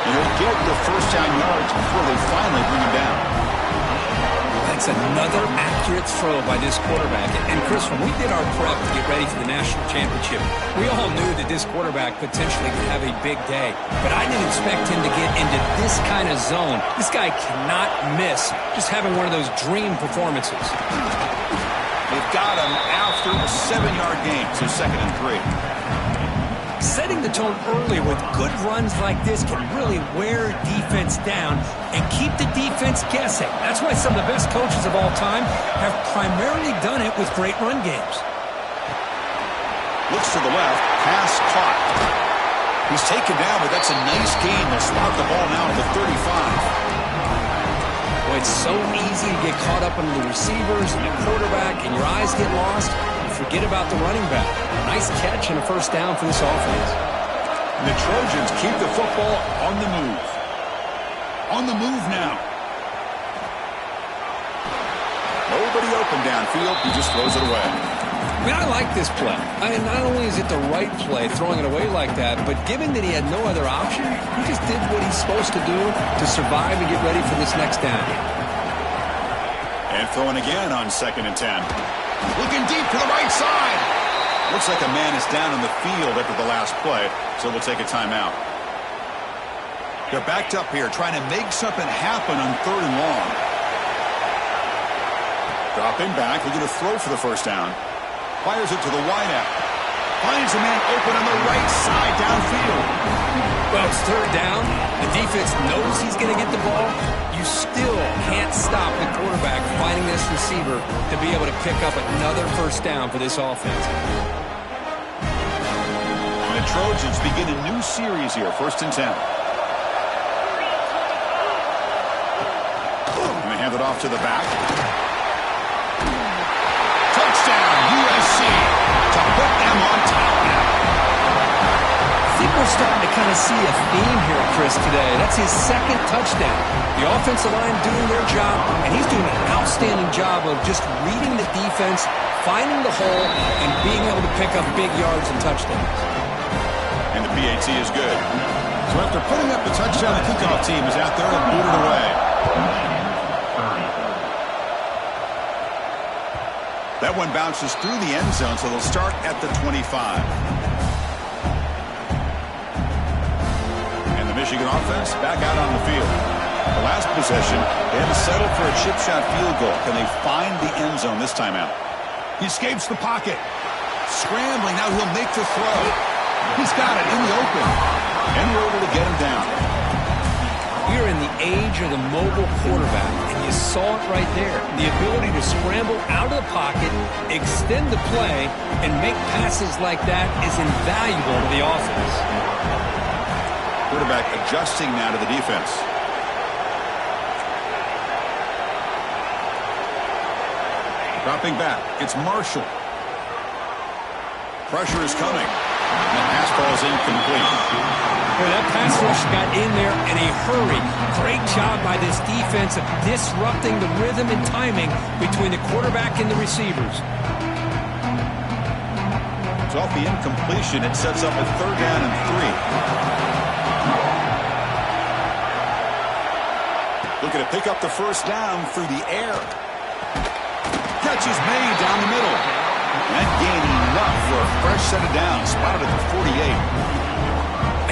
And he'll get the first down yards before they finally bring him down. That's another accurate throw by this quarterback. And Chris, when we did our prep to get ready for the national championship, we all knew that this quarterback potentially could have a big day. But I didn't expect him to get into this kind of zone. This guy cannot miss, just having one of those dream performances. They've got him after a 7-yard gain, so 2nd and 3. Setting the tone early with good runs like this can really wear defense down and keep the defense guessing. That's why some of the best coaches of all time have primarily done it with great run games. Looks to the left, pass caught. He's taken down, but that's a nice gain. They'll spot the ball now at the 35. Well, it's so easy to get caught up under the receivers and the quarterback, and your eyes get lost. Forget about the running back. Nice catch and a first down for this offense. And the Trojans keep the football on the move. On the move now. Nobody open downfield. He just throws it away. I mean, I like this play. Not only is it the right play, throwing it away like that, but given that he had no other option, he just did what he's supposed to do to survive and get ready for this next down. And throwing again on 2nd and 10. Looking deep to the right side. Looks like a man is down on the field after the last play, so we'll take a timeout. They're backed up here trying to make something happen on 3rd and long. Dropping back, looking to throw for the first down. Fires it to the wideout. Finds a man open on the right side downfield. Well, it's 3rd down. The defense knows he's going to get the ball. You still can't stop the quarterback finding this receiver to be able to pick up another first down for this offense. And the Trojans begin a new series here, 1st and 10. And they hand it off to the back. Touchdown, USC, to put them on top now. I think we're starting to kind of see a theme here, Chris, today. That's his 2nd touchdown. The offensive line doing their job, and he's doing an outstanding job of just reading the defense, finding the hole, and being able to pick up big yards and touchdowns. And the PAT is good. So after putting up the touchdown, the kickoff team is out there and booted away. That one bounces through the end zone, so they'll start at the 25. And the Michigan offense back out on the field. The last possession, they had to settle for a chip shot field goal. Can they find the end zone this time out? He escapes the pocket. Scrambling, now he'll make the throw. He's got it in the open. And we're able to get him down. We're in the age of the mobile quarterback, and you saw it right there. The ability to scramble out of the pocket, extend the play, and make passes like that is invaluable to the offense. Quarterback adjusting now to the defense. Dropping back, it's Marshall. Pressure is coming. And the pass ball is incomplete. Boy, that pass rush got in there in a hurry. Great job by this defense of disrupting the rhythm and timing between the quarterback and the receivers. So off the incompletion, it sets up a 3rd down and 3. Looking to pick up the first down through the air. Catch is made down the middle. And gaining enough for a fresh set of downs. Spotted at the 48.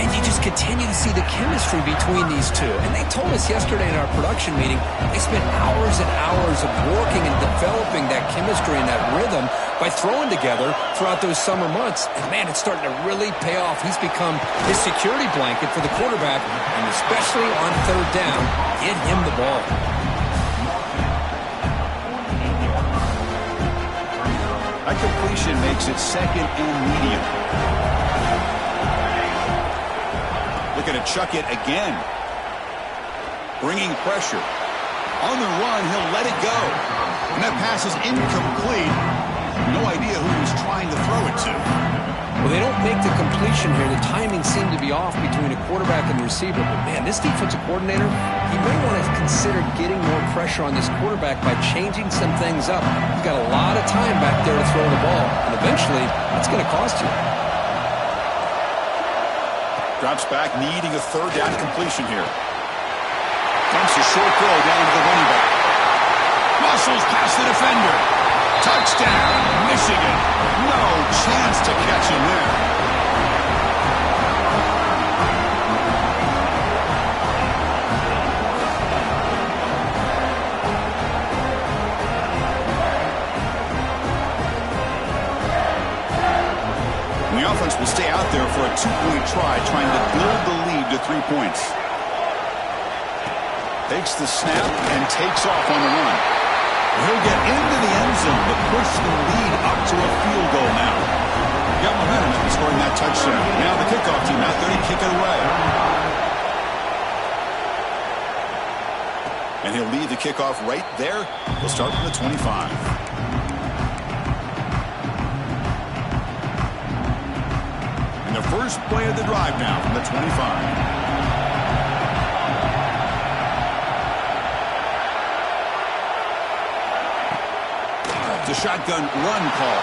And you just continue to see the chemistry between these two. And they told us yesterday in our production meeting, they spent hours and hours of working and developing that chemistry and that rhythm by throwing together throughout those summer months. And, man, it's starting to really pay off. He's become his security blanket for the quarterback, and especially on 3rd down, get him the ball. That completion makes it 2nd and medium. Looking to chuck it again. Bringing pressure. On the run, he'll let it go. And that pass is incomplete. No idea who he was trying to throw it to. Well, they don't make the completion here. The timing seemed to be off between the quarterback and the receiver. But, man, this defensive coordinator, he may want to consider getting more pressure on this quarterback by changing some things up. He's got a lot of time back there to throw the ball. And eventually, that's going to cost you. Drops back, needing a 3rd down completion here. Dumps a short throw down to the running back. Oh, Muscles past the defender. Touchdown, Michigan. No chance to catch him there. The offense will stay out there for a two-point try, trying to build the lead to 3 points. Takes the snap and takes off on the run. He'll get into the end zone to push the lead up to a field goal now. Got momentum after scoring that touchdown. Now the kickoff team out there to kick it away. And he'll lead the kickoff right there. He'll start from the 25. The first play of the drive now from the 25. The shotgun run call.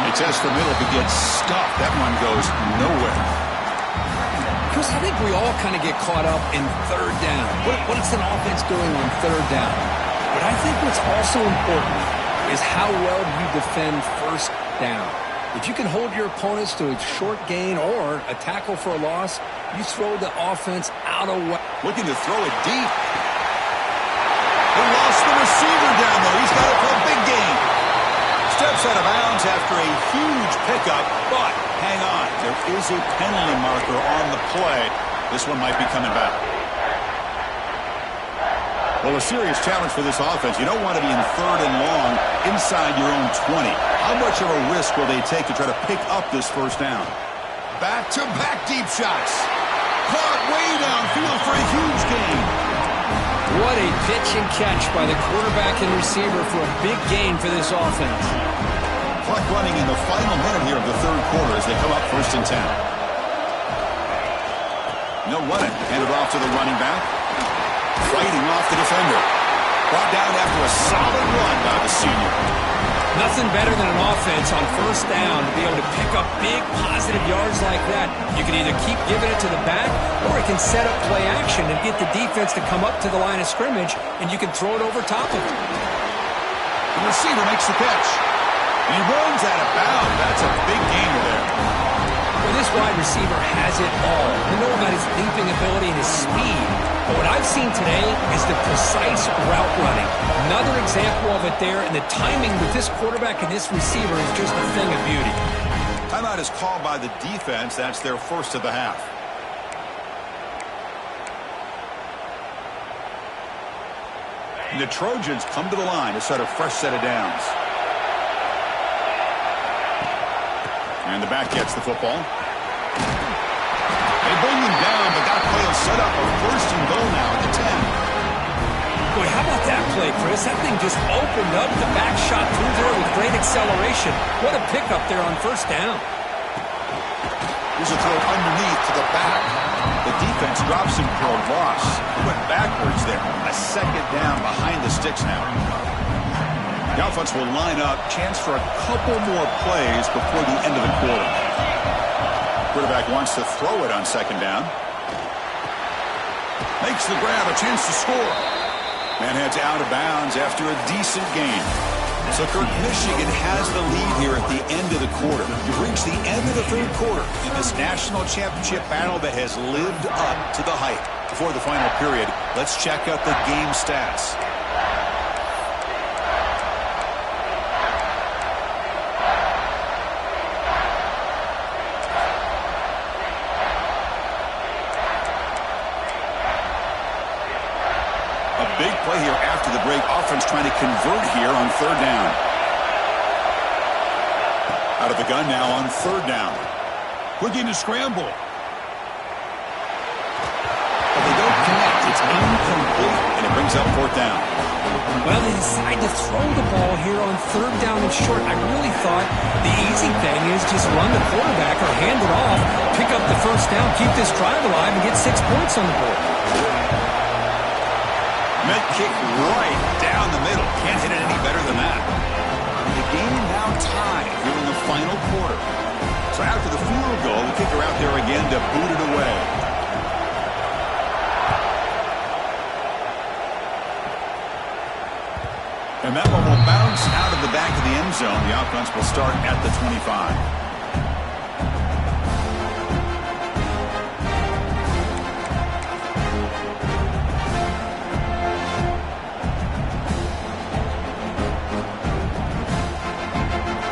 He tests the middle but gets stuffed. That one goes nowhere. Chris, I think we all kind of get caught up in third down. What's an offense doing on third down? But I think what's also important is how well you defend first down. If you can hold your opponents to a short gain or a tackle for a loss, you throw the offense out of way. Looking to throw it deep. He lost the receiver down there. He's got it for a big gain. Steps out of bounds after a huge pickup, but hang on. There is a penalty marker on the play. This one might be coming back. Well, a serious challenge for this offense. You don't want to be in third and long inside your own 20. How much of a risk will they take to try to pick up this first down? Back-to-back deep shots. Caught way downfield for a huge gain. What a pitch and catch by the quarterback and receiver for a big gain for this offense. Clock running in the final minute here of the third quarter as they come up 1st and 10. No running. Handed off to the running back. Fighting off the defender. Brought down after a solid run by the senior. Nothing better than an offense on first down to be able to pick up big positive yards like that. You can either keep giving it to the back or it can set up play action and get the defense to come up to the line of scrimmage and you can throw it over top of it. The receiver makes the catch. He runs out of bounds. That's a big gainer there. Well, this wide receiver has it all. We know about his leaping ability and his speed. But what I've seen today is the precise route running. Another example of it there, and the timing with this quarterback and this receiver is just a thing of beauty. Timeout is called by the defense. That's their first of the half. And the Trojans come to the line to set a fresh set of downs. And the back gets the football. They bring him down, but that play will set up a 1st and goal now at the 10. Boy, how about that play, Chris? That thing just opened up. The back shot through there with great acceleration. What a pickup there on first down. Here's a throw underneath to the back. The defense drops him for a loss. He went backwards there. A 2nd down behind the sticks now. The offense will line up. Chance for a couple more plays before the end of the quarter. Quarterback wants to throw it on 2nd down. Makes the grab, a chance to score. Man heads out of bounds after a decent gain. So, Kirk, Michigan has the lead here at the end of the quarter. You've reached the end of the third quarter in this national championship battle that has lived up to the hype. Before the final period, let's check out the game stats. Big play here after the break. Offense trying to convert here on 3rd down. Out of the gun now on 3rd down. Looking to scramble. But they don't connect. It's incomplete. And it brings up 4th down. Well, they decide to throw the ball here on 3rd down and short. I really thought the easy thing is just run the quarterback or hand it off, pick up the first down, keep this drive alive, and get 6 points on the board. Met kick right down the middle. Can't hit it any better than that. And the game now tied here in the final quarter. So after the field goal, the kicker out there again to boot it away. And that one will bounce out of the back of the end zone. The offense will start at the 25.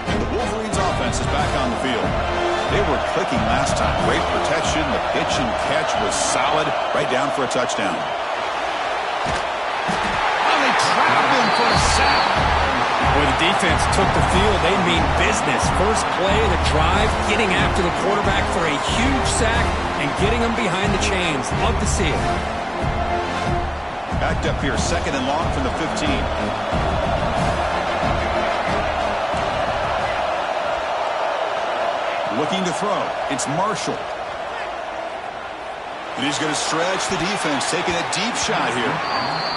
And the Wolverines offense is back on the field. They were clicking last time. Great protection. The pitch and catch was solid. Right down for a touchdown. Oh, they trapped him for a sack. Boy, the defense took the field. They mean business. First play of the drive, getting after the quarterback for a huge sack and getting him behind the chains. Love to see it. Backed up here, 2nd and long from the 15. Looking to throw. It's Marshall. And he's going to stretch the defense, taking a deep shot here.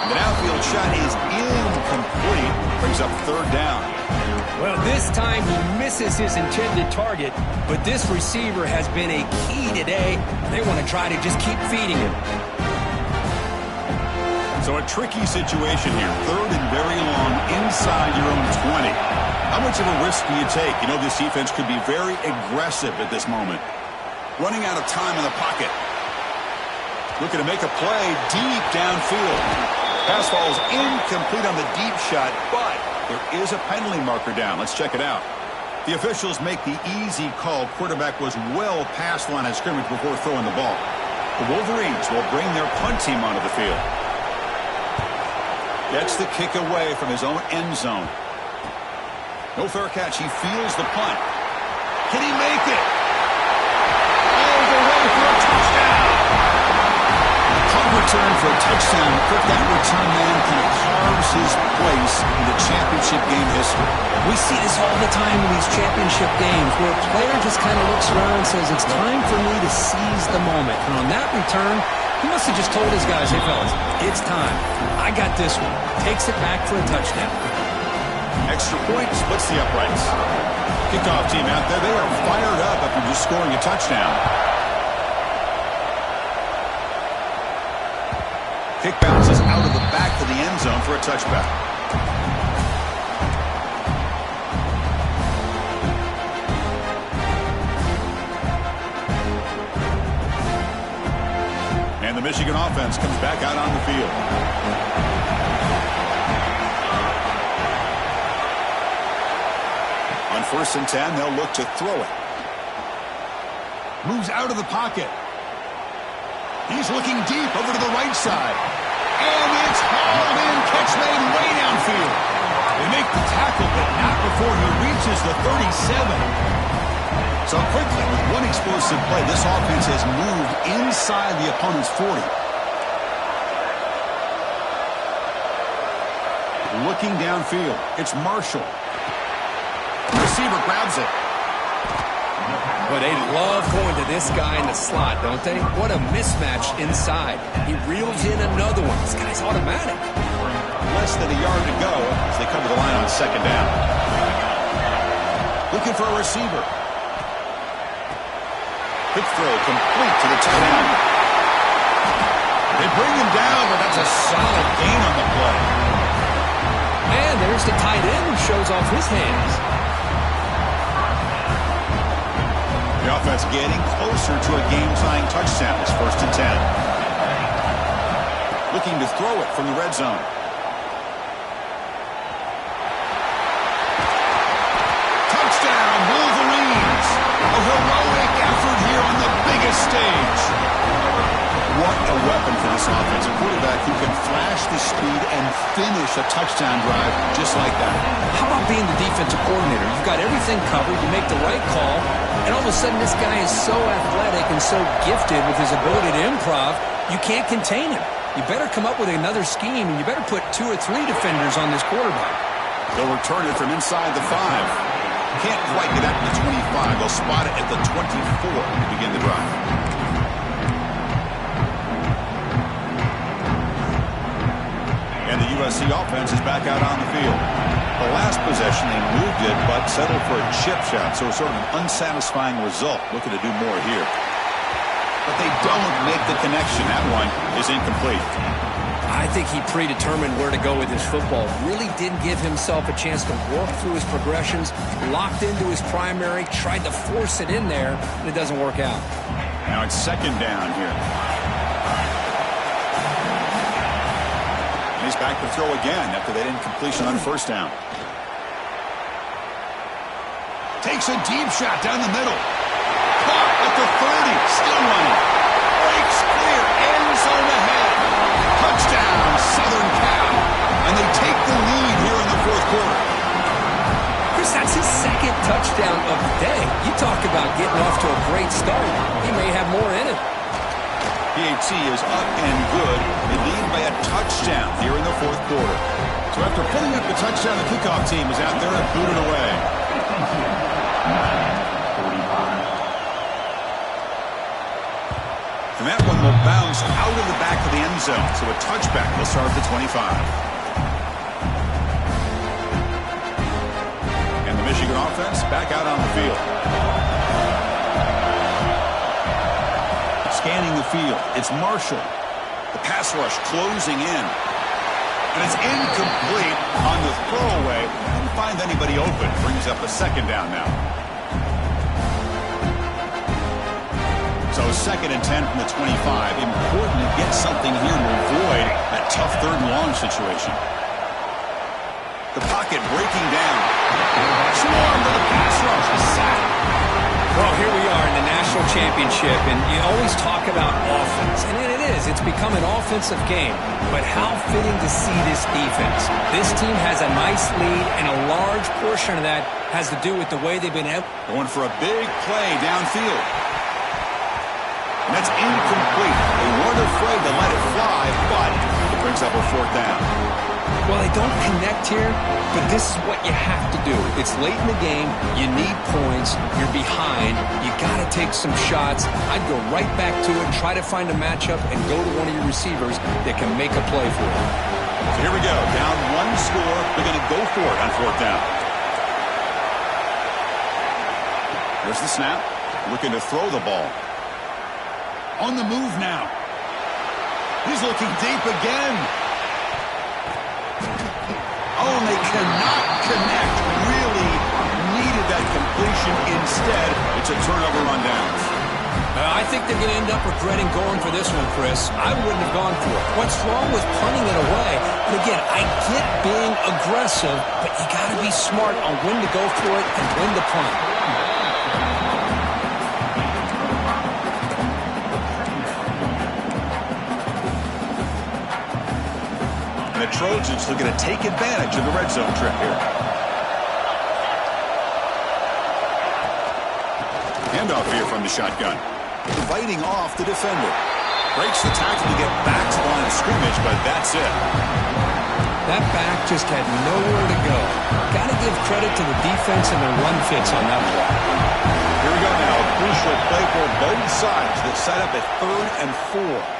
The downfield shot is incomplete. Brings up 3rd down. Well, this time he misses his intended target, but this receiver has been a key today. They want to try to just keep feeding him. So a tricky situation here. 3rd and very long inside your own 20. How much of a risk do you take? You know, this defense could be very aggressive at this moment. Running out of time in the pocket. Looking to make a play deep downfield. Pass falls incomplete on the deep shot, but there is a penalty marker down. Let's check it out. The officials make the easy call. Quarterback was well past line of scrimmage before throwing the ball. The Wolverines will bring their punt team onto the field. Gets the kick away from his own end zone. No fair catch. He feels the punt. Can he make it? All the way for a touchdown. Punt return for a touchdown. Quick, that return man kind of carves his place in the championship game history. We see this all the time in these championship games where a player just kind of looks around and says, it's time for me to seize the moment. And on that return, he must have just told his guys, hey, fellas, it's time. I got this one. Takes it back for a touchdown. Extra point splits the uprights. Kickoff team out there, they are fired up after just scoring a touchdown. Kick bounces out of the back of the end zone for a touchback. And the Michigan offense comes back out on the field. On 1st and 10, they'll look to throw it. Moves out of the pocket. He's looking deep over to the right side. And it's hauled in. Catch made way downfield. They make the tackle, but not before he reaches the 37. So quickly, with one explosive play, this offense has moved inside the opponent's 40. Looking downfield. It's Marshall. Receiver grabs it. But they love going to this guy in the slot, don't they? What a mismatch inside. He reels in another one. This guy's automatic. Less than a yard to go as they come to the line on 2nd down. Looking for a receiver. Quick throw complete to the tight end. They bring him down, but that's a solid gain on the play. And there's the tight end who shows off his hands. The offense getting closer to a game-tying touchdown. It's 1st and 10. Looking to throw it from the red zone. Touchdown, Wolverines! A heroic effort here on the biggest stage. What a weapon for this offense. A quarterback who can flash the speed and finish a touchdown drive just like that. How about being the defensive coordinator? You've got everything covered. You make the right call. And all of a sudden, this guy is so athletic and so gifted with his ability to improv, you can't contain him. You better come up with another scheme, and you better put 2 or 3 defenders on this quarterback. They'll return it from inside the 5. Can't quite get out to the 25. They'll spot it at the 24 to begin the drive. And the USC offense is back out on the field. The last possession, they moved it, but settled for a chip shot, so sort of an unsatisfying result. Looking to do more here. But they don't make the connection. That one is incomplete. I I think he predetermined where to go with his football. Really didn't give himself a chance to work through his progressions, locked into his primary, tried to force it in there, and it doesn't work out. Now it's second down here. And he's back to throw again after that incompletion on first down. Takes a deep shot down the middle. Caught at the 30. Still running. Breaks clear. End zone ahead. Touchdown, Southern Cal. And they take the lead here in the fourth quarter. Chris, that's his second touchdown of the day. You talk about getting off to a great start. He may have more in it. PAT is up and good. They lead by a touchdown here in the fourth quarter. So after putting up the touchdown, the kickoff team is out there and booted away. And that one will bounce out of the back of the end zone. So a touchback will start at the 25. And the Michigan offense back out on the field. Scanning the field. It's Marshall. The pass rush closing in. And it's incomplete on the throwaway. Didn't find anybody open. Brings up a second down now. So second and 10 from the 25. Important to get something here to avoid that tough third and long situation. The pocket breaking down. Swarm to the pass rush. Sack. Well, here we are in the national championship, and you always talk about offense. And it is. It's become an offensive game. But how fitting to see this defense. This team has a nice lead, and a large portion of that has to do with the way they've been able. Going for a big play downfield. And that's incomplete. They weren't afraid to let it fly, but it brings up a fourth down. Well, they don't connect here, but this is what you have to do. It's late in the game. You need points. You're behind. You got to take some shots. I'd go right back to it, try to find a matchup, and go to one of your receivers that can make a play for you. So here we go. Down one score. They're going to go for it on fourth down. There's the snap. Looking to throw the ball. On the move now. He's looking deep again. Oh, and they cannot connect. Really needed that completion. Instead, it's a turnover on downs. I think they're going to end up regretting going for this one, Chris. I wouldn't have gone for it. What's wrong with punting it away? And again, I get being aggressive, but you got to be smart on when to go for it and when to punt. And the Trojans looking to take advantage of the red zone trip here. Handoff here from the shotgun. Fighting off the defender. Breaks the tackle to get back to the line of scrimmage, but that's it. That back just had nowhere to go. Got to give credit to the defense and the run fits on that play. Here we go now. A crucial play for both sides that set up at 3rd and 4.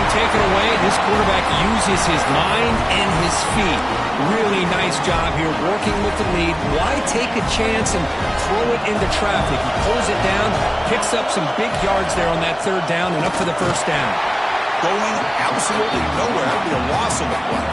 Taken away, this quarterback uses his mind and his feet. Really nice job here working with the lead. Why take a chance and throw it into traffic? He pulls it down, picks up some big yards there on that 3rd down, and up for the first down. Going absolutely nowhere. That would be a loss on the play.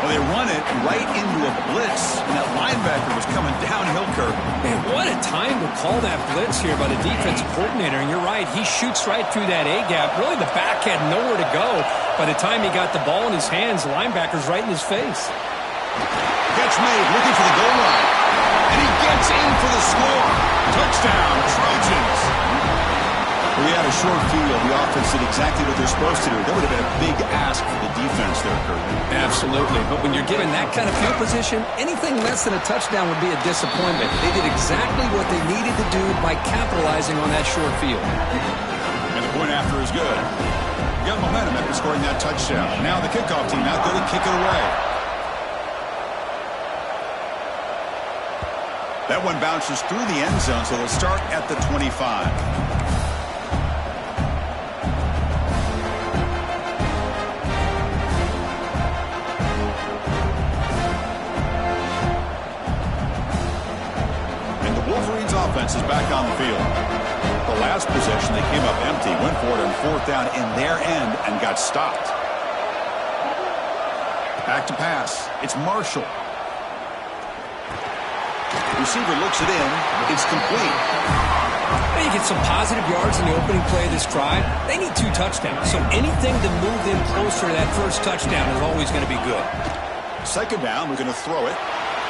Well, they run it right into a blitz, and that linebacker was coming downhill, Kirk. Man, what a time to call that blitz here by the defensive coordinator. And you're right, he shoots right through that A-gap. Really, the back had nowhere to go. By the time he got the ball in his hands, the linebacker's right in his face. Catch made, looking for the goal line. And he gets in for the score. Touchdown, Trojans. We had a short field. The offense did exactly what they're supposed to do. That would have been a big ask for the defense there, Kirk. Absolutely. But when you're given that kind of field position, anything less than a touchdown would be a disappointment. They did exactly what they needed to do by capitalizing on that short field. And the point after is good. You got momentum after scoring that touchdown. Now the kickoff team out there to kick it away. That one bounces through the end zone, so they'll start at the 25. Wolverines offense is back on the field. The last possession, they came up empty, went for it on fourth down in their end and got stopped. Back to pass. It's Marshall. Receiver looks it in. It's complete. You get some positive yards in the opening play of this drive. They need 2 touchdowns, so anything to move them closer to that first touchdown is always going to be good. Second down, we're going to throw it.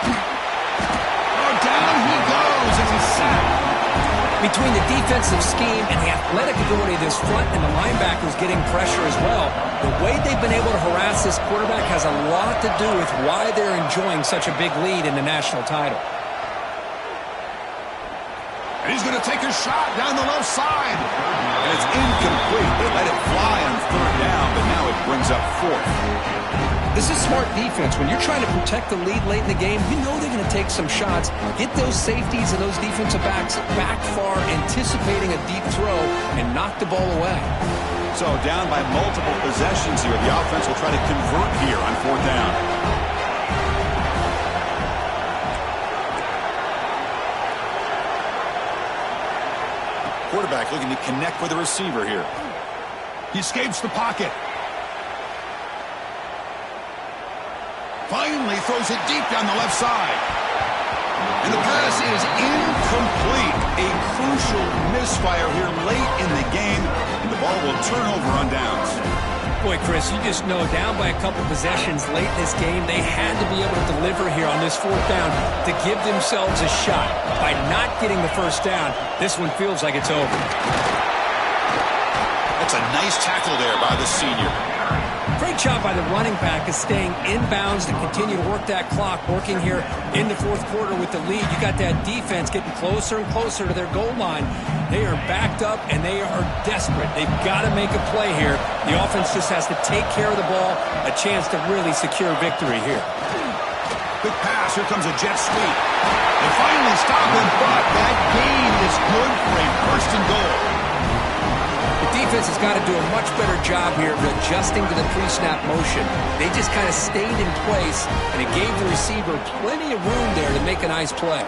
Oh, down he goes. It's a sack. Between the defensive scheme and the athletic ability of this front and the linebackers getting pressure as well, the way they've been able to harass this quarterback has a lot to do with why they're enjoying such a big lead in the national title. And he's going to take a shot down the left side. And it's incomplete. They let it fly on third down, but now it brings up fourth. This is smart defense. When you're trying to protect the lead late in the game, you know they're going to take some shots. Get those safeties and those defensive backs back far, anticipating a deep throw, and knock the ball away. So down by multiple possessions here. The offense will try to convert here on fourth down. Quarterback looking to connect with the receiver here. He escapes the pocket. Finally throws it deep down the left side. And the pass is incomplete. A crucial misfire here late in the game. And the ball will turn over on downs. Boy, Chris, you just know down by a couple possessions late in this game, they had to be able to deliver here on this fourth down to give themselves a shot. By not getting the first down, this one feels like it's over. That's a nice tackle there by the senior. Great job by the running back of staying inbounds to continue to work that clock, working here in the fourth quarter with the lead. You got that defense getting closer and closer to their goal line. They are backed up, and they are desperate. They've got to make a play here. The offense just has to take care of the ball, a chance to really secure victory here. Quick pass. Here comes a jet sweep. They finally stop him, but that gain is good for a first and goal. The defense has got to do a much better job here of adjusting to the pre-snap motion. They just kind of stayed in place, and it gave the receiver plenty of room there to make a nice play.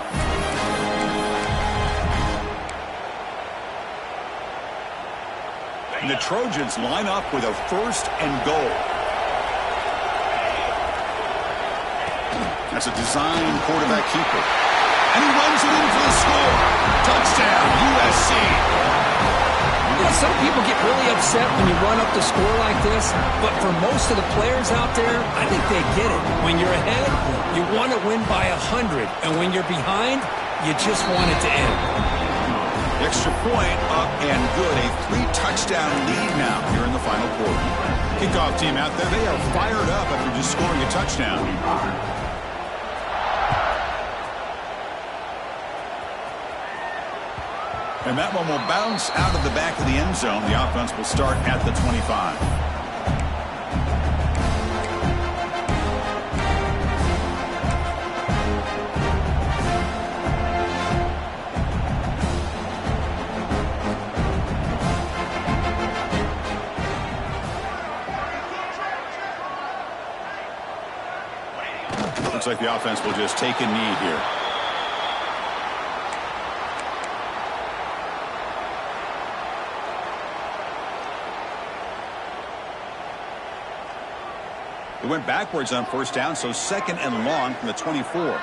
And the Trojans line up with a first and goal. That's a design quarterback keeper. And he runs it in for the score. Touchdown, USC. You know, some people get really upset when you run up the score like this, but for most of the players out there, I think they get it. When you're ahead, you want to win by 100, and when you're behind, you just want it to end. Extra point up and good. A 3-touchdown lead now here in the final quarter. Kickoff team out there, they are fired up after just scoring a touchdown. And that one will bounce out of the back of the end zone. The offense will start at the 25. Looks like the offense will just take a knee here. They went backwards on first down, so second and long from the 24.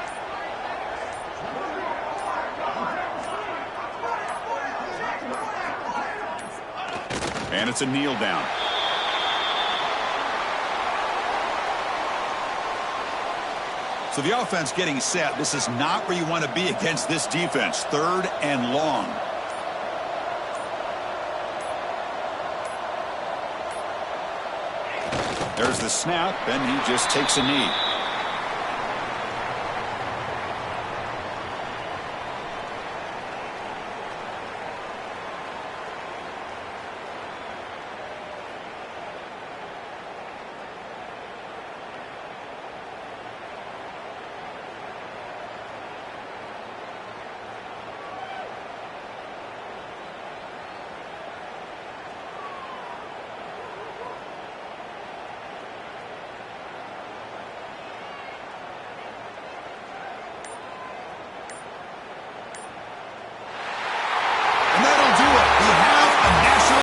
And it's a kneel down. So the offense getting set. This is not where you want to be against this defense. Third and long. There's the snap, and he just takes a knee.